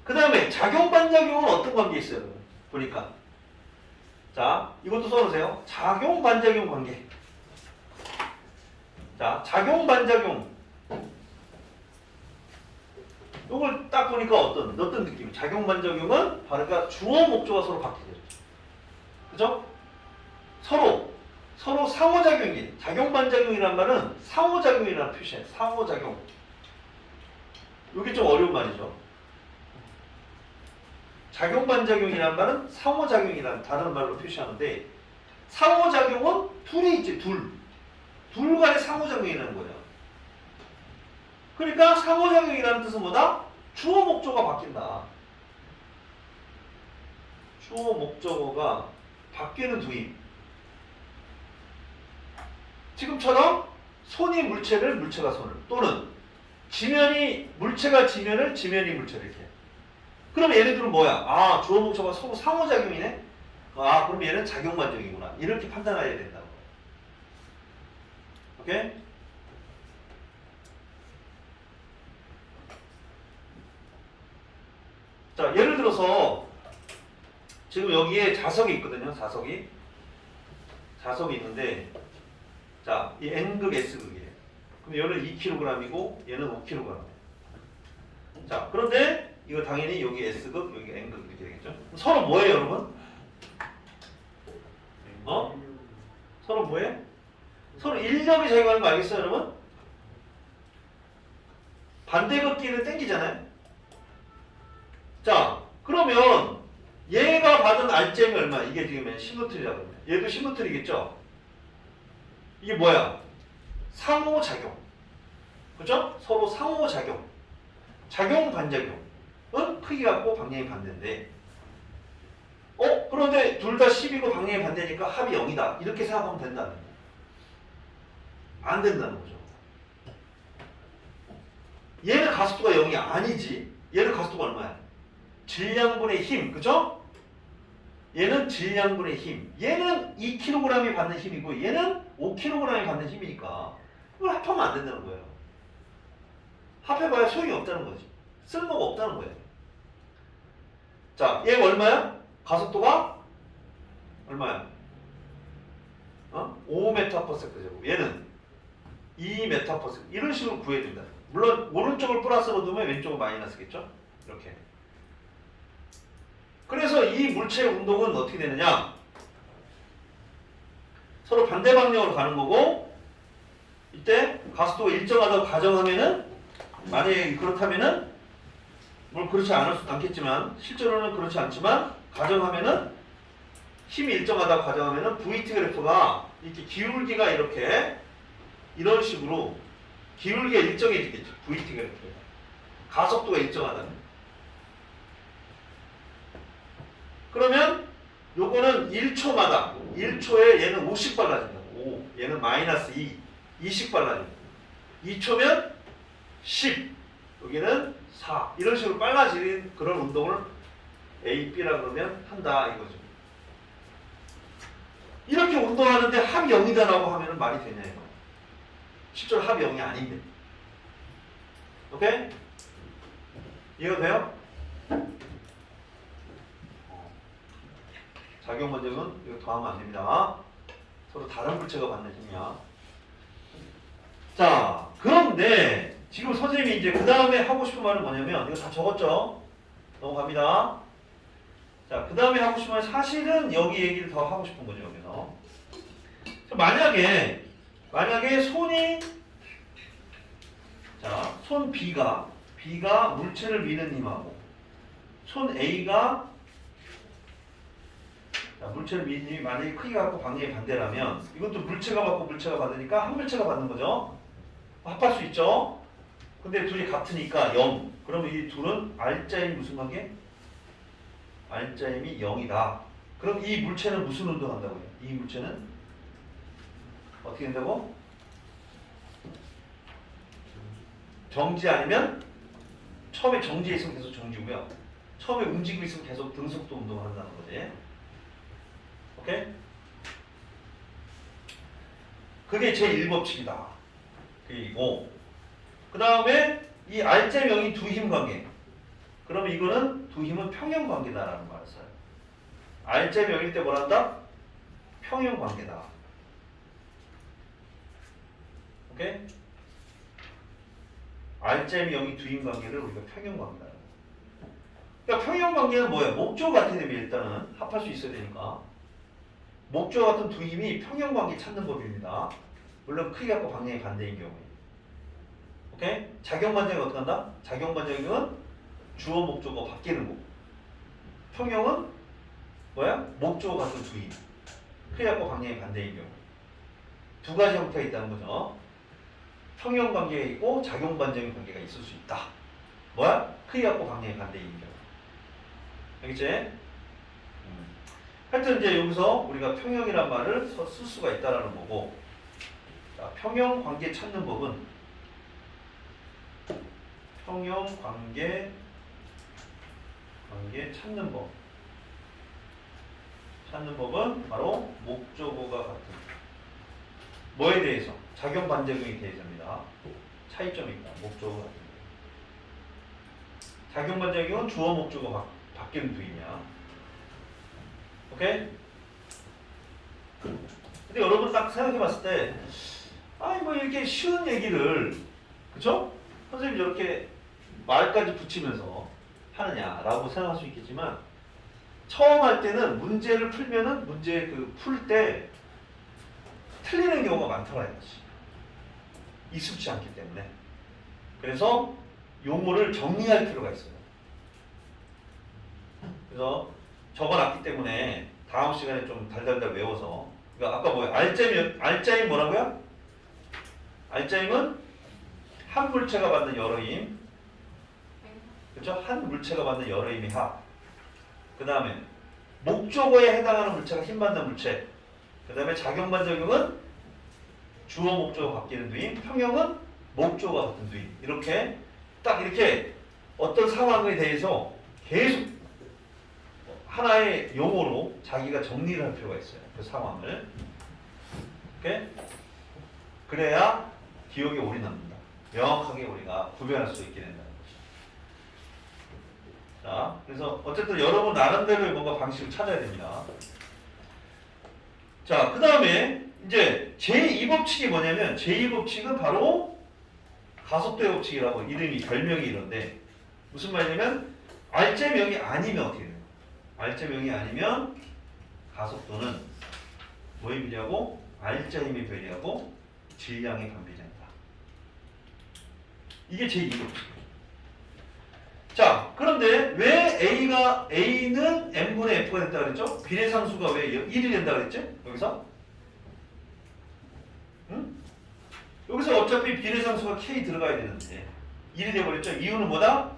그 다음에 작용 반작용은 어떤 관계 있어요? 보니까 자 이것도 써놓으세요. 작용 반작용 관계. 자 작용 반작용 이걸 딱 보니까 어떤 느낌이? 작용 반작용은 바로 그러니까 주어 목적어가 서로 바뀌죠. 그죠? 서로 상호작용이 작용 반작용이란 말은 상호작용이라는 표시예요. 상호작용. 이게 좀 어려운 말이죠. 작용 반작용이란 말은 상호작용이라는 다른 말로 표시하는데 상호작용은 둘이 있지. 둘 간의 상호작용이라는 거예요. 그러니까 상호작용이라는 뜻은 뭐다? 주어 목적어가 바뀐다. 주어 목적어가 바뀌는 두임. 지금처럼 손이 물체를, 물체가 손을, 또는 지면이 물체가 지면을, 지면이 물체를 이렇게. 그럼 얘네들은 뭐야? 아, 주어 목적어가 서로 상호작용이네? 아, 그럼 얘는 작용반작용이구나. 이렇게 판단해야 된다고. 오케이? 자, 예를 들어서 지금 여기에 자석이 있거든요. 자석이 있는데 자, 이 N극 S극이에요. 그럼 얘는 2kg이고 얘는 5kg. 자, 그런데 이거 당연히 여기 S극, 여기 N극 이렇게 되겠죠. 서로 뭐예요, 여러분? 서로 뭐예요? 서로 인력이 작용하는 거 알겠어요, 여러분? 반대극기는 땡기잖아요. 자, 그러면 얘가 받은 알잼이 얼마? 이게 지금 10N이라고 합니다. 얘도 10N이겠죠? 이게 뭐야? 상호작용. 그죠? 서로 상호작용. 작용 반작용은 크기 같고 방향이 반대인데 그런데 둘 다 10이고 방향이 반대니까 합이 0이다. 이렇게 생각하면 된다는 거예요. 안 된다는 거죠. 얘는 가속도가 0이 아니지. 얘는 가속도가 얼마야? 질량분의 힘. 그죠? 얘는 질량분의 힘. 얘는 2kg이 받는 힘이고 얘는 5kg이 받는 힘이니까 이걸 합하면 안 된다는 거예요. 합해봐야 소용이 없다는 거지. 쓸모가 없다는 거예요. 자, 얘가 얼마야? 가속도가 얼마야? 5m/s. 얘는 2m/s. 이런 식으로 구해야 된다. 물론 오른쪽을 플러스로 두면 왼쪽은 마이너스겠죠? 이렇게. 그래서 이 물체의 운동은 어떻게 되느냐? 서로 반대 방향으로 가는 거고 이때 가속도가 일정하다고 가정하면은 만약에 그렇다면은 뭘 그렇지 않겠지만 실제로는 그렇지 않지만 가정하면은 힘이 일정하다고 가정하면은 VT 그래프가 이렇게 기울기가 이렇게 이런 식으로 기울기가 일정해지겠죠. VT 그래프. 가속도가 일정하다면. 그러면 요거는 1초마다 1초에 얘는 5씩 빨라진다. 5. 얘는 마이너스 2. 2씩 빨라진다. 2초면 10. 여기는 4. 이런 식으로 빨라지는 그런 운동을 A, B라 그러면 한다 이거죠. 이렇게 운동하는데 합이 0이다라고 하면 말이 되냐 이거. 실제로 합이 0이 아닌데. 오케이? 이해가 돼요? 작용 반작용은 이거 더하면 안 됩니다. 서로 다른 물체가 받는 힘이야. 자, 그런데 지금 선생님이 이제 그 다음에 하고 싶은 말은 뭐냐면 이거 다 적었죠? 넘어갑니다. 자, 그 다음에 하고 싶은 말은 사실은 여기 얘기를 더 하고 싶은 거죠. 여기서. 만약에 손이 자, 손 B가 물체를 미는 힘하고 손 A가 자, 물체를 미는 힘이 만약에 크기가 같고 방향이 반대라면 이것도 물체가 받고 물체가 받으니까 한 물체가 받는 거죠. 합할 수 있죠. 근데 둘이 같으니까 0. 그러면 이 둘은 R자인 무슨 관계? R자임이 0이다. 그럼 이 물체는 무슨 운동한다고요? 이 물체는 어떻게 된다고? 정지 아니면 처음에 정지해 있으면 계속 정지고요. 처음에 움직이고 있으면 계속 등속도 운동을 한다는 거지. 오케이? 그게 제1법칙이다. 그리고 그 다음에 이 R자 명이 두 힘 관계. 그러면 이거는 두 힘은 평형 관계다라는 말을 써요. R자 명일 때 뭐란다? 평형 관계다. 오케이? R자 명이 두 힘 관계를 우리가 평형 관계다. 그러니까 평형 관계는 뭐예요? 목조 같은 힘이 일단은 합할 수 있어야 되니까. 목조와 같은 두 힘이 평형 관계 찾는 법입니다. 물론 크기하고 방향이 반대인 경우에. 오케이? 작용 반작이 어떻게 한다? 작용 반작용은 주어 목조가 바뀌는 거. 평형은 뭐야? 목조와 같은 두 힘. 크기하고 방향이 반대인 경우. 두 가지 형태가 있다는 거죠. 평형 관계가 있고 작용 반작용 관계가 있을 수 있다. 뭐야? 크기하고 방향이 반대인 경우. 알겠지? 하여튼 이제 여기서 우리가 평형이란 말을 쓸 수가 있다라는 거고, 자, 평형 관계 찾는 법은 평형 관계 찾는 법. 찾는 법은 바로 목적어가 같은 뭐에 대해서? 작용 반작용에 대해서입니다. 차이점이 있다. 목적어 같은 거. 작용 반작용은 주어 목적어 바뀌는 두이냐. 오케이? 근데 여러분 딱 생각해봤을 때, 아니 뭐 이렇게 쉬운 얘기를, 그쵸? 선생님 이렇게 말까지 붙이면서 하느냐라고 생각할 수 있겠지만, 처음 할 때는 문제를 풀면은 문제 풀 때 틀리는 경우가 많더라고요. 익숙치 않기 때문에. 그래서 용어를 정리할 필요가 있어요. 그래서 적어놨기 때문에 다음 시간에 좀 달달달 외워서. 그러니까 아까 뭐예요? R자임 뭐라고요? R자임은 한 물체가 받는 여러 힘. 그렇죠? 한 물체가 받는 여러 힘의 합. 그 다음에 목적어에 해당하는 물체가 힘 받는 물체. 그 다음에 작용 반작용은 주어 목적어 바뀌는 두임. 평형은 목적어가 같은 두임. 이렇게 딱 이렇게 어떤 상황에 대해서 계속 하나의 용어로 자기가 정리를 할 필요가 있어요. 그 상황을. 오케이? 그래야 기억에 오래 남는다. 명확하게 우리가 구별할 수 있게 된다는 거죠. 자, 그래서 어쨌든 여러분 나름대로의 뭔가 방식을 찾아야 됩니다. 자, 그 다음에 이제 제2법칙이 뭐냐면, 제2법칙은 바로 가속도의 법칙이라고 이름이 별명이 이런데, 무슨 말이냐면 R자명이 아니면 어떻게 돼요? R자명이 아니면 가속도는 뭐에 비례하고? R자힘에 비례하고 질량에 반비례한다. 이게 제2법칙이에요. 자, 그런데 왜 A는 N분의 F가 된다 그랬죠? 비례상수가 왜 1이 된다 그랬죠? 여기서? 응? 여기서 어차피 비례상수가 K 들어가야 되는데 1이 돼버렸죠? 이유는 뭐다?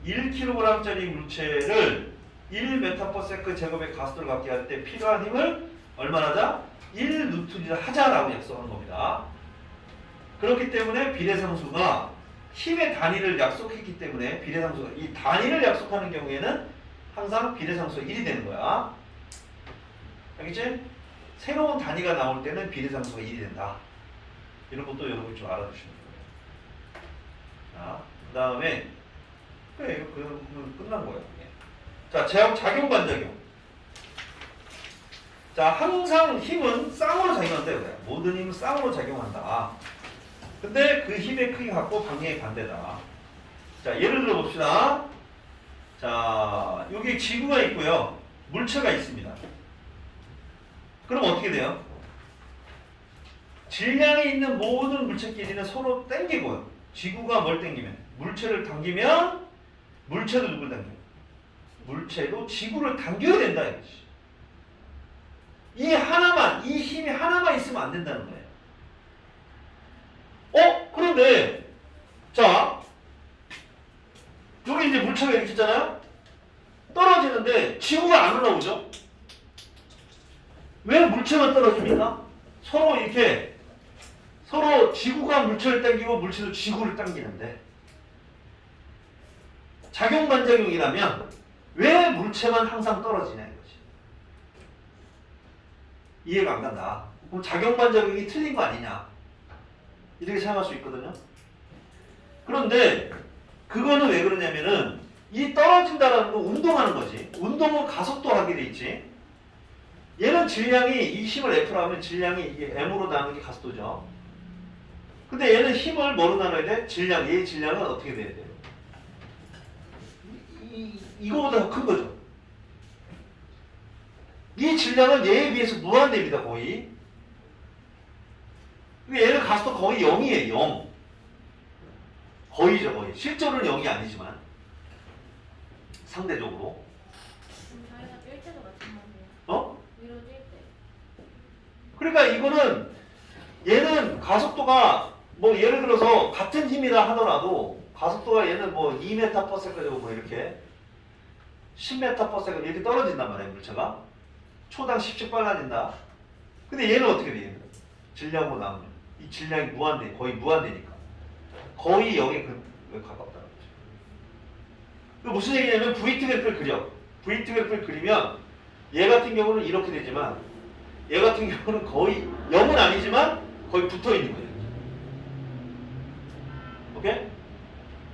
1kg짜리 물체를 1m/s 제곱의 가속도를 갖게 할 때 필요한 힘을 얼마나 하자? 1N을 하자라고 약속하는 겁니다. 그렇기 때문에 비례상수가 힘의 단위를 약속했기 때문에 비례상수가 이 단위를 약속하는 경우에는 항상 비례상수가 1이 되는 거야. 알겠지? 새로운 단위가 나올 때는 비례상수가 1이 된다. 이런 것도 여러분이 좀 알아두시면 돼요. 자, 그 다음에 그래, 이거 끝난 거예요. 자, 작용 반작용. 자, 항상 힘은 쌍으로 작용한대요. 그래. 모든 힘은 쌍으로 작용한다. 근데 그 힘의 크기 갖고 방향이 반대다. 자, 예를 들어 봅시다. 자, 여기 지구가 있고요. 물체가 있습니다. 그럼 어떻게 돼요? 질량이 있는 모든 물체끼리는 서로 당기고요. 지구가 뭘 당기면? 물체를 당기면 물체도 누굴 당겨요? 물체도 지구를 당겨야 된다 이거지. 이 힘이 하나만 있으면 안 된다는 거예요. 그런데 자, 여기 이제 물체가 이렇게 있잖아요. 떨어지는데 서로 이렇게 서로 지구가 물체를 당기고 물체도 지구를 당기는데 작용반작용이라면 왜 물체만 항상 떨어지냐 이거지. 이해가 안 간다. 그럼 작용반작용이 틀린 거 아니냐 이렇게 생각할 수 있거든요. 그런데 그거는 왜 그러냐면은 이 떨어진다라는 건 운동하는 거지. 운동은 가속도 하게 돼 있지. 얘는 질량이 이 힘을 F로 하면 질량이 이게 M으로 나누는 게 가속도죠. 근데 얘는 힘을 뭐로 나눠야 돼? 질량. 얘의 질량은 어떻게 돼야 돼요? 이거보다 더 큰 거죠. 이 질량은 얘에 비해서 무한대입니다. 거의. 얘는 가속도 거의 0이에요. 0. 거의죠. 거의. 실제로는 0이 아니지만 상대적으로. 저희가 뛸 때도 마찬가지예요. 어? 위로 뛸 때. 그러니까 이거는 얘는 가속도가 뭐 예를 들어서 같은 힘이라 하더라도 가속도가 얘는 뭐 2m/s 뭐 이렇게 10m/s 이렇게 떨어진단 말이에요. 물체가 초당 10씩 빨라진다. 근데 얘는 어떻게 돼요? 질량으로 나오면 이 질량이 무한대, 거의 무한대니까 거의 0에 가깝다는 거죠. 무슨 얘기냐면 Vt 그래프를 그려. Vt 그래프를 그리면 얘 같은 경우는 이렇게 되지만 얘 같은 경우는 거의 0은 아니지만 거의 붙어 있는 거예요. 오케이?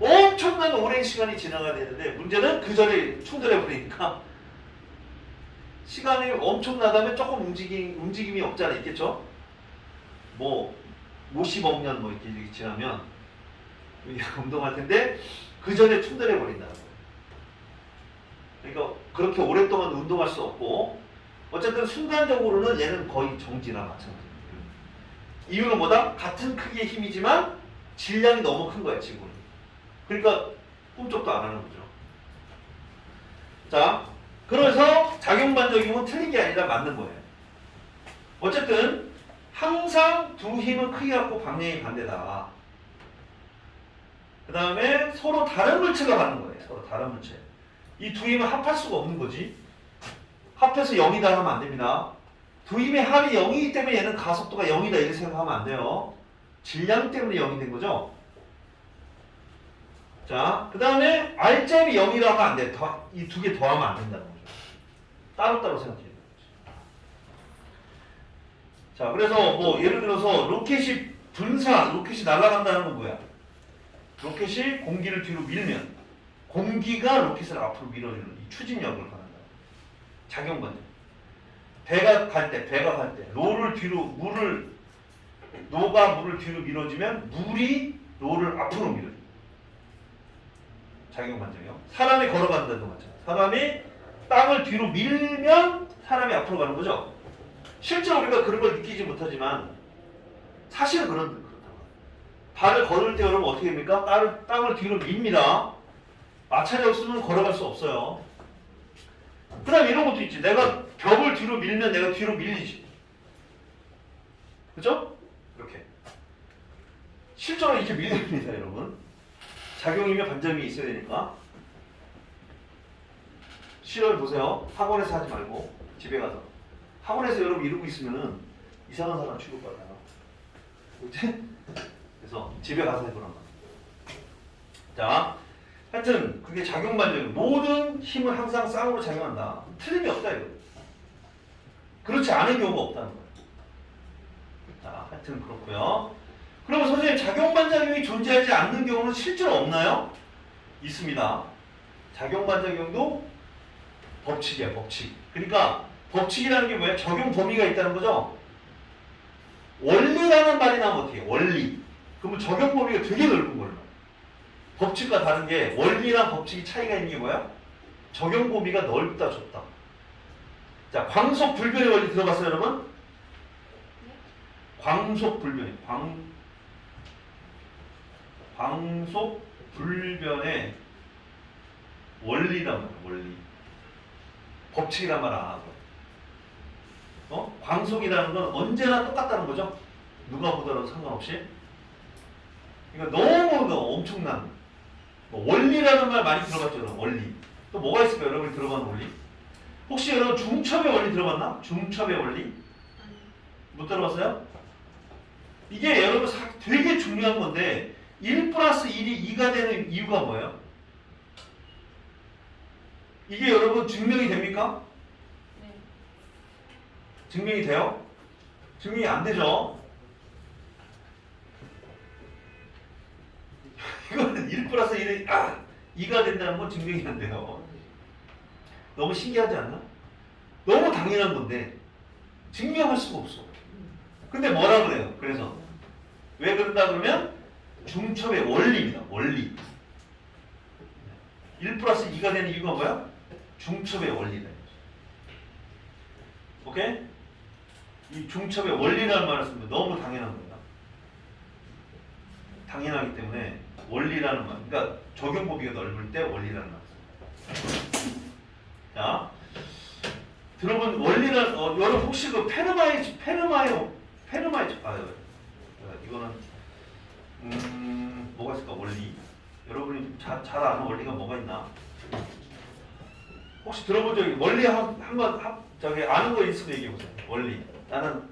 엄청난 오랜 시간이 지나가야 되는데 문제는 그 전에 충돌해 버리니까 시간이 엄청나다면 조금 움직임이 없지 않아 있겠죠? 뭐 50억 년 뭐 이렇게 지나면 운동할 텐데 그 전에 충돌해 버린다는 거예요. 그러니까 그렇게 오랫동안 운동할 수 없고 어쨌든 순간적으로는 얘는 거의 정지나 마찬가지예요. 이유는 뭐다? 같은 크기의 힘이지만 질량이 너무 큰 거야 지구는. 그러니까 꿈쩍도 안 하는 거죠. 자, 그래서 작용반작용은 틀린 게 아니라 맞는 거예요. 어쨌든 항상 두 힘은 크게 갖고 방향이 반대다. 그 다음에 서로 다른 물체가 받는 거예요. 서로 다른 물체. 이 두 힘은 합할 수가 없는 거지. 합해서 0이다 하면 안 됩니다. 두 힘의 합이 0이기 때문에 얘는 가속도가 0이다 이렇게 생각하면 안 돼요. 질량 때문에 0이 된 거죠. 자, 그 다음에 R점이 0이라고 하면 안 돼. 이 두 개 더하면 안 된다는 거죠. 따로따로 생각해야 되는 거죠. 자, 그래서 뭐 예를 들어서 로켓이 로켓이 날아간다는 건 뭐야? 로켓이 공기를 뒤로 밀면 공기가 로켓을 앞으로 밀어주는 이 추진력을 가한다. 작용반응. 배가 갈 때, 노가 물을 뒤로 밀어주면 물이 노를 앞으로 밀어줘. 작용반작용. 사람이 걸어간다도 마찬가지. 사람이 땅을 뒤로 밀면 사람이 앞으로 가는 거죠. 실제 우리가 그런 걸 느끼지 못하지만 사실은 그렇다고. 발을 걸을 때 여러분 어떻게 됩니까? 땅을 뒤로 밉니다. 마찰이 없으면 걸어갈 수 없어요. 그 다음 이런 것도 있지. 내가 벽을 뒤로 밀면 내가 뒤로 밀리지. 그죠? 이렇게. 실제로 이렇게 밀립니다, 여러분. 작용이며 반작용이 있어야 되니까. 실험을 보세요. 학원에서 하지 말고 집에 가서. 학원에서 여러분 이러고 있으면은 이상한 사람 취급받아요. 그치? 그래서 집에 가서 해보란 말이야. 자, 하여튼 그게 작용 반작용. 모든 힘은 항상 쌍으로 작용한다. 틀림이 없다 이거. 그렇지 않은 경우가 없다는 거예요. 자, 하여튼 그렇고요. 그럼 선생님 작용 반작용이 존재하지 않는 경우는 실제로 없나요? 있습니다. 작용 반작용도 법칙이야, 법칙. 그러니까 법칙이라는 게 뭐야? 적용 범위가 있다는 거죠. 원리라는 말이 나오면 어떻게 해? 원리. 그러면 적용 범위가 되게 넓은 걸로. 법칙과 다른 게 원리랑 법칙이 차이가 있는 게 뭐야? 적용 범위가 넓다, 좁다. 자, 광속 불변의 원리 들어봤어요, 여러분? 광속 불변. 광속 불변의 원리란 말이야, 원리. 법칙이란 말 안 하고. 광속이라는 건 언제나 똑같다는 거죠. 누가 보더라도 상관없이. 그러니까 너무 엄청난 원리라는 말 많이 들어봤죠, 여러분. 원리. 또 뭐가 있을까요, 여러분이 들어본 원리? 혹시 여러분 중첩의 원리 들어봤나? 중첩의 원리? 못 들어봤어요? 이게 여러분 되게 중요한 건데 1 플러스 1이 2가 되는 이유가 뭐예요? 이게 여러분 증명이 됩니까? 네. 증명이 돼요? 증명이 안 되죠? 이거는 1 플러스 1이 2가 된다는 건 증명이 안 돼요. 너무 신기하지 않나? 너무 당연한 건데 증명할 수가 없어. 근데 뭐라 그래요? 그래서 왜 그런다 그러면 중첩의 원리입니다. 원리. 1 플러스 2가 되는 이유가 뭐야? 중첩의 원리다. 오케이? 이 중첩의 원리라는 말을 쓰면 너무 당연한 겁니다. 당연하기 때문에 원리라는 말, 그러니까 적용 범위가 넓을 때 원리라는 말을 씁니다. 자, 들어본 원리는 여러분 혹시 그 이거는 뭐가 있을까? 원리. 여러분이 잘 아는 원리가 뭐가 있나? 혹시 들어본 적이 원리 한번 저기 아는 거 있으면 얘기해 보세요. 원리. 나는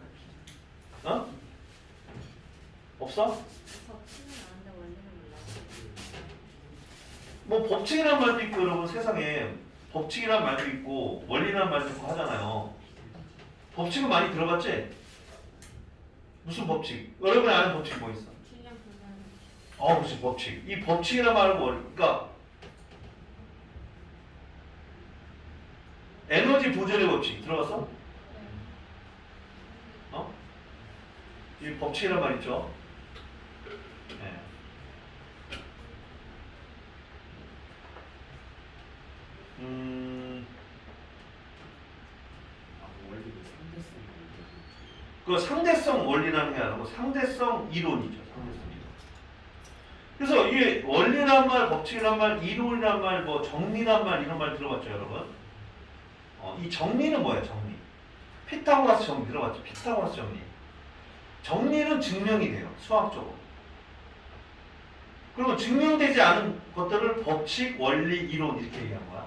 없어? 법칙은 아는데 원리는 몰라요. 뭐 법칙이란 말도 있고 여러분 세상에 법칙이란 말도 있고 원리란 말도 있고 하잖아요. 법칙은 많이 들어봤지? 무슨 법칙? 여러분이 아는 법칙 뭐 있어? 질량 분산. 그렇지 법칙. 이 법칙이란 말은 그러니까 에너지 보존의 법칙 들어봤어? 이 법칙이란 말 있죠? 네. 그 상대성 원리라는 게 아니고 상대성 이론이죠. 상대성 이론. 그래서 이게 원리란 말, 법칙이란 말, 이론이란 말, 뭐 정리란 말 이런 말 들어봤죠, 여러분? 이 정리는 뭐예요, 정리? 피타고라스 정리 들어봤죠? 피타고라스 정리. 정리는 증명이 돼요, 수학적으로. 그리고 증명되지 않은 것들을 법칙, 원리, 이론 이렇게 얘기하는 거야.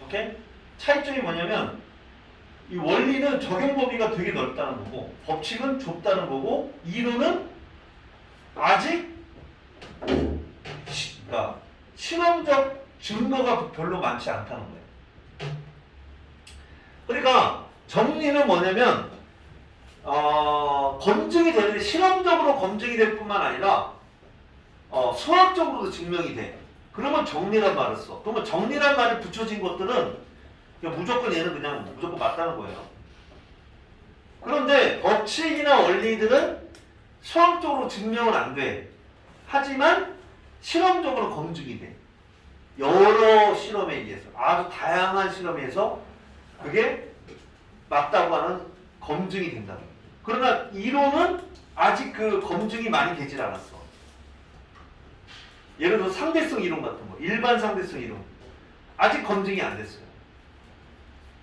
오케이? 차이점이 뭐냐면 이 원리는 적용 범위가 되게 넓다는 거고 법칙은 좁다는 거고 이론은 아직 그러니까 실험적 증거가 별로 많지 않다는 거예요. 그러니까 정리는 뭐냐면 검증이 되는데 실험적으로 검증이 될 뿐만 아니라 수학적으로도 증명이 돼. 그러면 정리란 말을 써. 그러면 정리란 말이 붙여진 것들은 그냥 무조건 얘는 그냥 무조건 맞다는 거예요. 그런데 법칙이나 원리들은 수학적으로 증명은 안 돼. 하지만 실험적으로 검증이 돼. 여러 실험에 의해서 아주 다양한 실험에 의해서 그게 맞다고 하는 검증이 된다. 그러나 이론은 아직 그 검증이 많이 되질 않았어. 예를 들어 상대성 이론 같은 거, 일반 상대성 이론 아직 검증이 안 됐어요.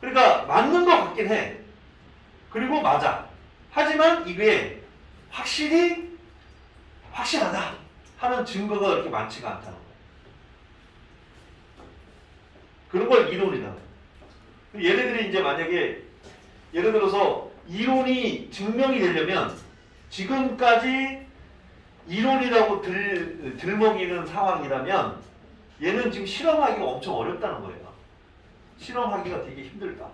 그러니까 맞는 것 같긴 해. 그리고 맞아. 하지만 이게 확실하다 하는 증거가 그렇게 많지가 않다는 거예요. 그런 걸 이론이다. 얘네들이 이제 만약에 예를 들어서 이론이 증명이 되려면 지금까지 이론이라고 들먹이는 상황이라면 얘는 지금 실험하기가 엄청 어렵다는 거예요. 실험하기가 되게 힘들다.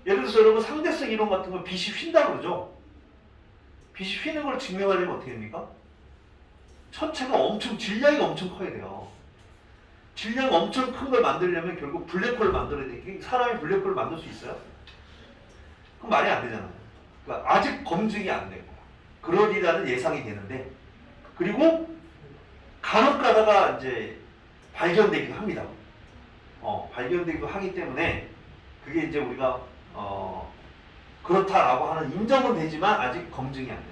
예를 들어서 여러분 상대성 이론 같은 거 빛이 휜다 그러죠. 빛이 휘는 걸 증명하려면 어떻게 됩니까? 천체가 질량이 엄청 커야 돼요. 질량 엄청 큰 걸 만들려면 결국 블랙홀을 만들어야 돼. 사람이 블랙홀을 만들 수 있어요? 그럼 말이 안 되잖아요. 그러니까 아직 검증이 안 되고 그러리라는 예상이 되는데 그리고 간혹 가다가 이제 발견되기도 합니다. 발견되기도 하기 때문에 그게 이제 우리가 그렇다라고 하는 인정은 되지만 아직 검증이 안 돼요.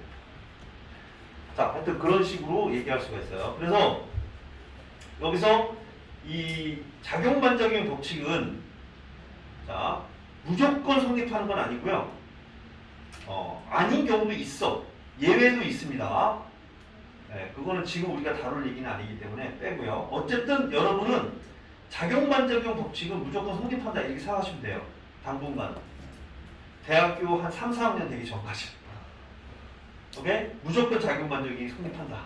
자, 하여튼 그런 식으로 얘기할 수가 있어요. 그래서 여기서 이 작용반작용 법칙은 자 무조건 성립하는 건 아니고요. 아닌 경우도 있어. 예외도 있습니다. 네, 그거는 지금 우리가 다룰 얘기는 아니기 때문에 빼고요. 어쨌든 여러분은 작용반작용 법칙은 무조건 성립한다 이렇게 생각하시면 돼요. 당분간. 대학교 한 3, 4학년 되기 전까지. 오케이? 무조건 작용반적이 성립한다.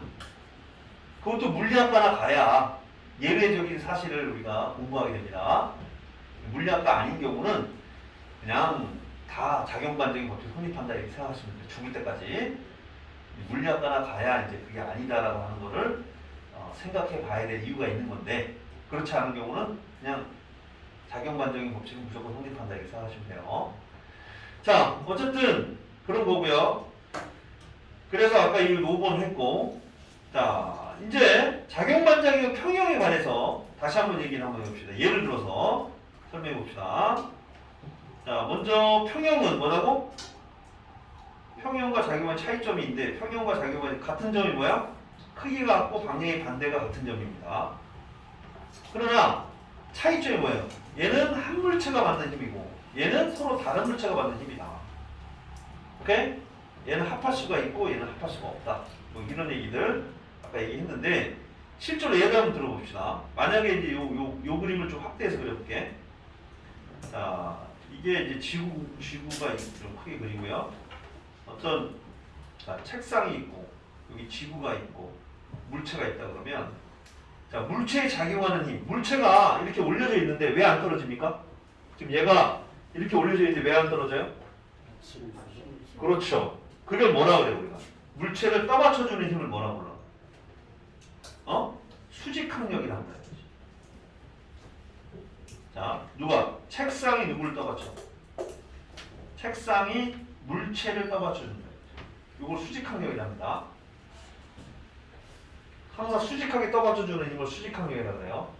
그것도 물리학과나 가야 예외적인 사실을 우리가 공부하게 됩니다. 물리학과 아닌 경우는 그냥 다 작용반적인 법칙이 성립한다 이렇게 생각하시면 돼요. 죽을 때까지. 물리학과나 가야 이제 그게 아니다라고 하는 거를 생각해 봐야 될 이유가 있는 건데, 그렇지 않은 경우는 그냥 작용반적인 법칙은 무조건 성립한다 이렇게 생각하시면 돼요. 자, 어쨌든 그런 거고요. 그래서 아까 이 5번 했고, 자, 이제 작용반작용 평형에 관해서 다시 한번 얘기를 한번 해봅시다. 예를 들어서 설명해 봅시다. 자, 먼저 평형은 뭐라고? 평형과 작용의 차이점이 있는데, 평형과 작용의 같은 점이 뭐야? 크기가 같고 방향의 반대가 같은 점입니다. 그러나 차이점이 뭐예요? 얘는 한 물체가 받는 힘이고 얘는 서로 다른 물체가 받는 힘이다. 오케이? 얘는 합할 수가 있고 얘는 합할 수가 없다. 뭐 이런 얘기들 아까 얘기했는데, 실제로 예를 한번 들어봅시다. 만약에 이제 요 그림을 좀 확대해서 그려볼게. 자, 이게 이제 지구가 좀 크게 그리고요. 어떤 책상이 있고 여기 지구가 있고 물체가 있다 그러면, 자, 물체에 작용하는 힘, 물체가 이렇게 올려져 있는데 왜 안 떨어집니까? 지금 얘가 이렇게 올려져 있는데 왜 안 떨어져요? 그렇죠. 그걸 뭐라 그래 우리가? 물체를 떠받쳐주는 힘을 뭐라 불러? 수직항력이라 한다. 자, 누가? 책상이 누구를 떠받쳐? 책상이 물체를 떠받쳐준다. 이걸 수직항력이라 합니다. 항상 수직하게 떠받쳐주는 힘을 수직항력이라고 해요.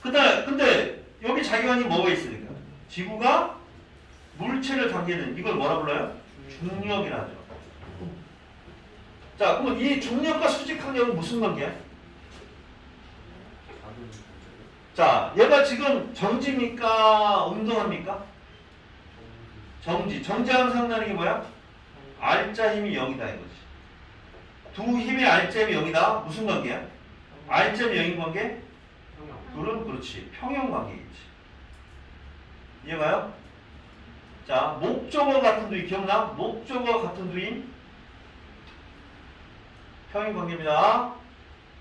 근데 여기 작용하는 뭐가 있으니까? 지구가 물체를 당기는 이걸 뭐라 불러요? 중력이라 하죠. 자, 그럼 이 중력과 수직항력은 무슨 관계야? 자, 얘가 지금 정지입니까? 운동합니까? 정지. 정지하는 상관이 게 뭐야? R자 힘이 0이다 이거지. 두 힘의 R점이 0이다. 무슨 관계야? R점이 0인 관계? 둘은 그렇지. 평형 관계겠지. 이해가요? 자, 목적어 같은 두인 기억나? 목적어 같은 두인 평형 관계입니다.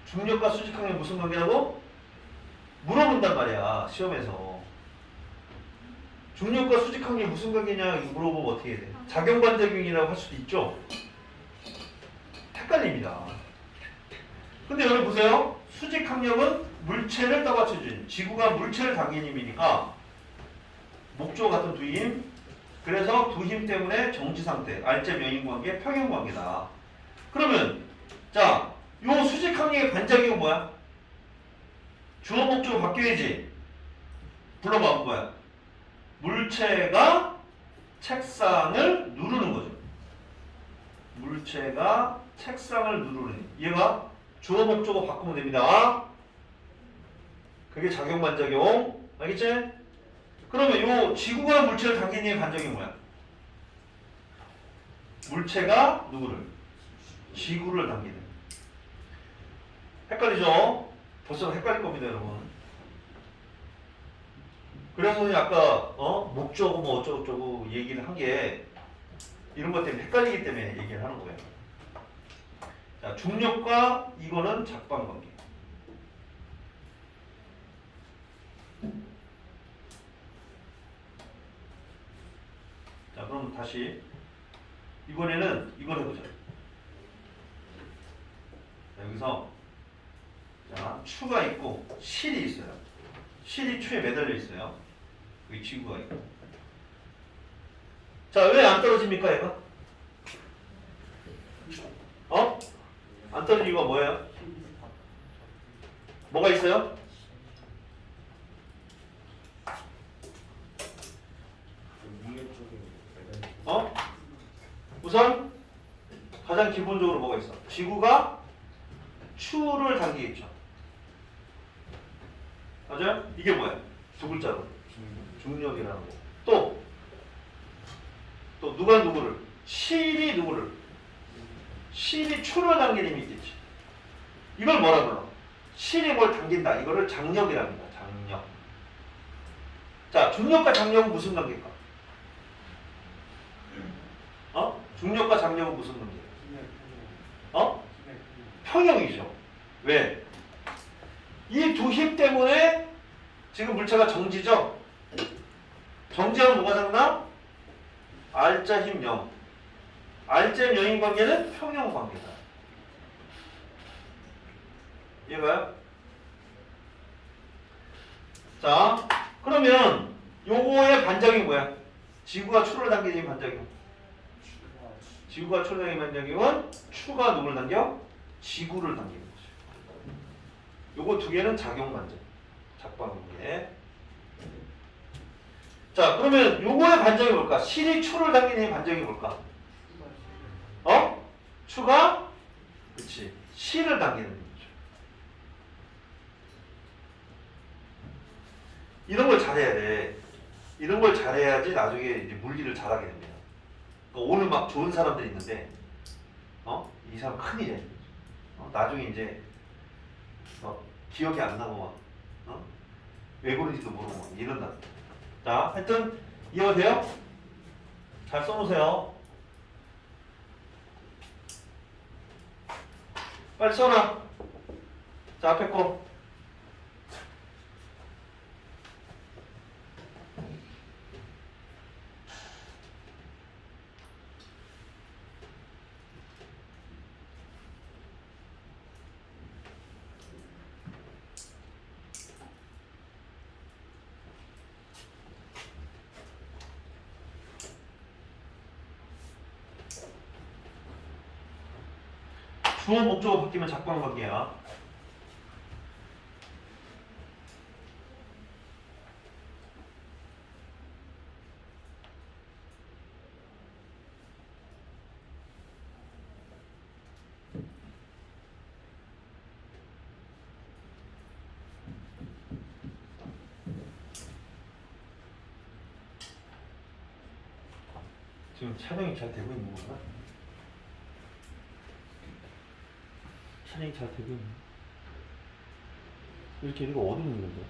중력과 수직항력이 무슨 관계라고? 물어본단 말이야, 시험에서. 중력과 수직항력이 무슨 관계냐 물어보면 어떻게 해야 돼? 작용반작용이라고 할 수도 있죠. 헷갈립니다. 근데 여기 보세요. 수직항력은 물체를 떠받쳐주는, 지구가 물체를 당기는 힘이니까 목조 같은 두 힘, 그래서 두 힘 때문에 정지상태, R점 영인 관계, 평형 관계다. 그러면 자, 요 수직항력의 반작용은 뭐야? 주어 목적어 바뀌어야지. 불러봐, 뭐야? 물체가 책상을 누르는 거죠. 물체가 책상을 누르는. 얘가 주어 목적어 바꾸면 됩니다. 그게 작용반작용. 알겠지? 그러면 요 지구가 물체를 당기는 반작용이 뭐야? 물체가 누구를? 지구를 당기는. 헷갈리죠? 벌써 헷갈릴 겁니다, 여러분. 그래서 아까 목적어 뭐 어쩌고저쩌고 얘기를 한 게 이런 것 때문에 헷갈리기 때문에 얘기를 하는 거예요. 자, 중력과 이거는 작방관계. 자, 그럼 다시 이번에는 이걸 해보자. 자, 여기서 자, 추가 있고 실이 있어요. 실이 추에 매달려 있어요. 여기 지구가 있고. 자, 왜 안 떨어집니까, 얘가? 안 떨어진 이유가 뭐예요? 뭐가 있어요? 우선 가장 기본적으로 뭐가 있어? 지구가 추를 당기겠죠. 맞아요? 이게 뭐야? 두 글자로 중력이라는 거. 또 누가 누구를? 실이 누구를? 실이 추를 당기는 힘이 있겠지. 이걸 뭐라 불러? 실이 뭘 당긴다. 이거를 장력이랍니다. 장력. 자, 중력과 장력은 무슨 관계일까? 중력과 장력은 무슨 문제? 어? 평형이죠. 왜? 이 두 힘 때문에 지금 물체가 정지죠? 정지하면 뭐가 생각나? R자 힘 0. R자 0인 관계는 평형 관계다. 이해가요? 자, 그러면 요거의 반작용이 뭐야? 지구가 추를 당기는 반작용. 지구가 추를 당기는 반작용은 추가 누구를 당겨? 지구를 당기는 거죠. 요거 두 개는 작용 반작. 작방관계. 자, 그러면 요거의 반작용이 뭘까? 실이 추를 당기는 반작용이 뭘까? 어? 추가? 그치. 실을 당기는 거죠. 이런 걸 잘해야 돼. 이런 걸 잘해야지 나중에 이제 물리를 잘하게 됩니다. 그러니까 오늘 막 좋은 사람들이 있는데, 이 사람 큰일이야. 나중에 이제, 기억이 안 나고 막, 왜 그런지도 모르고 막 이런다. 자, 하여튼, 이해가 돼요? 잘 써놓으세요. 빨리 써놔. 자, 앞에 거. 주어 목적어 바뀌면 작방관계야. 지금 촬영이 잘 되고 있는 건가? 촬영이 잘 되고 있네. 이렇게 이거 어디 있는 건데?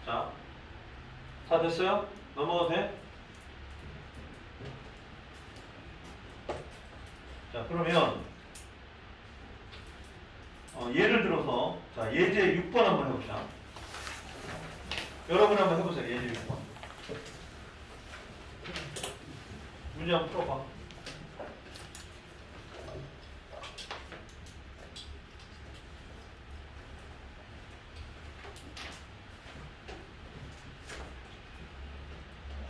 자, 다 됐어요? 넘어가도 돼? 자, 그러면 예를 들어서 자 예제 6번 한번 해봅시다. 여러분 한번 해보세요. 예제 6번. 문제 한번 풀어봐.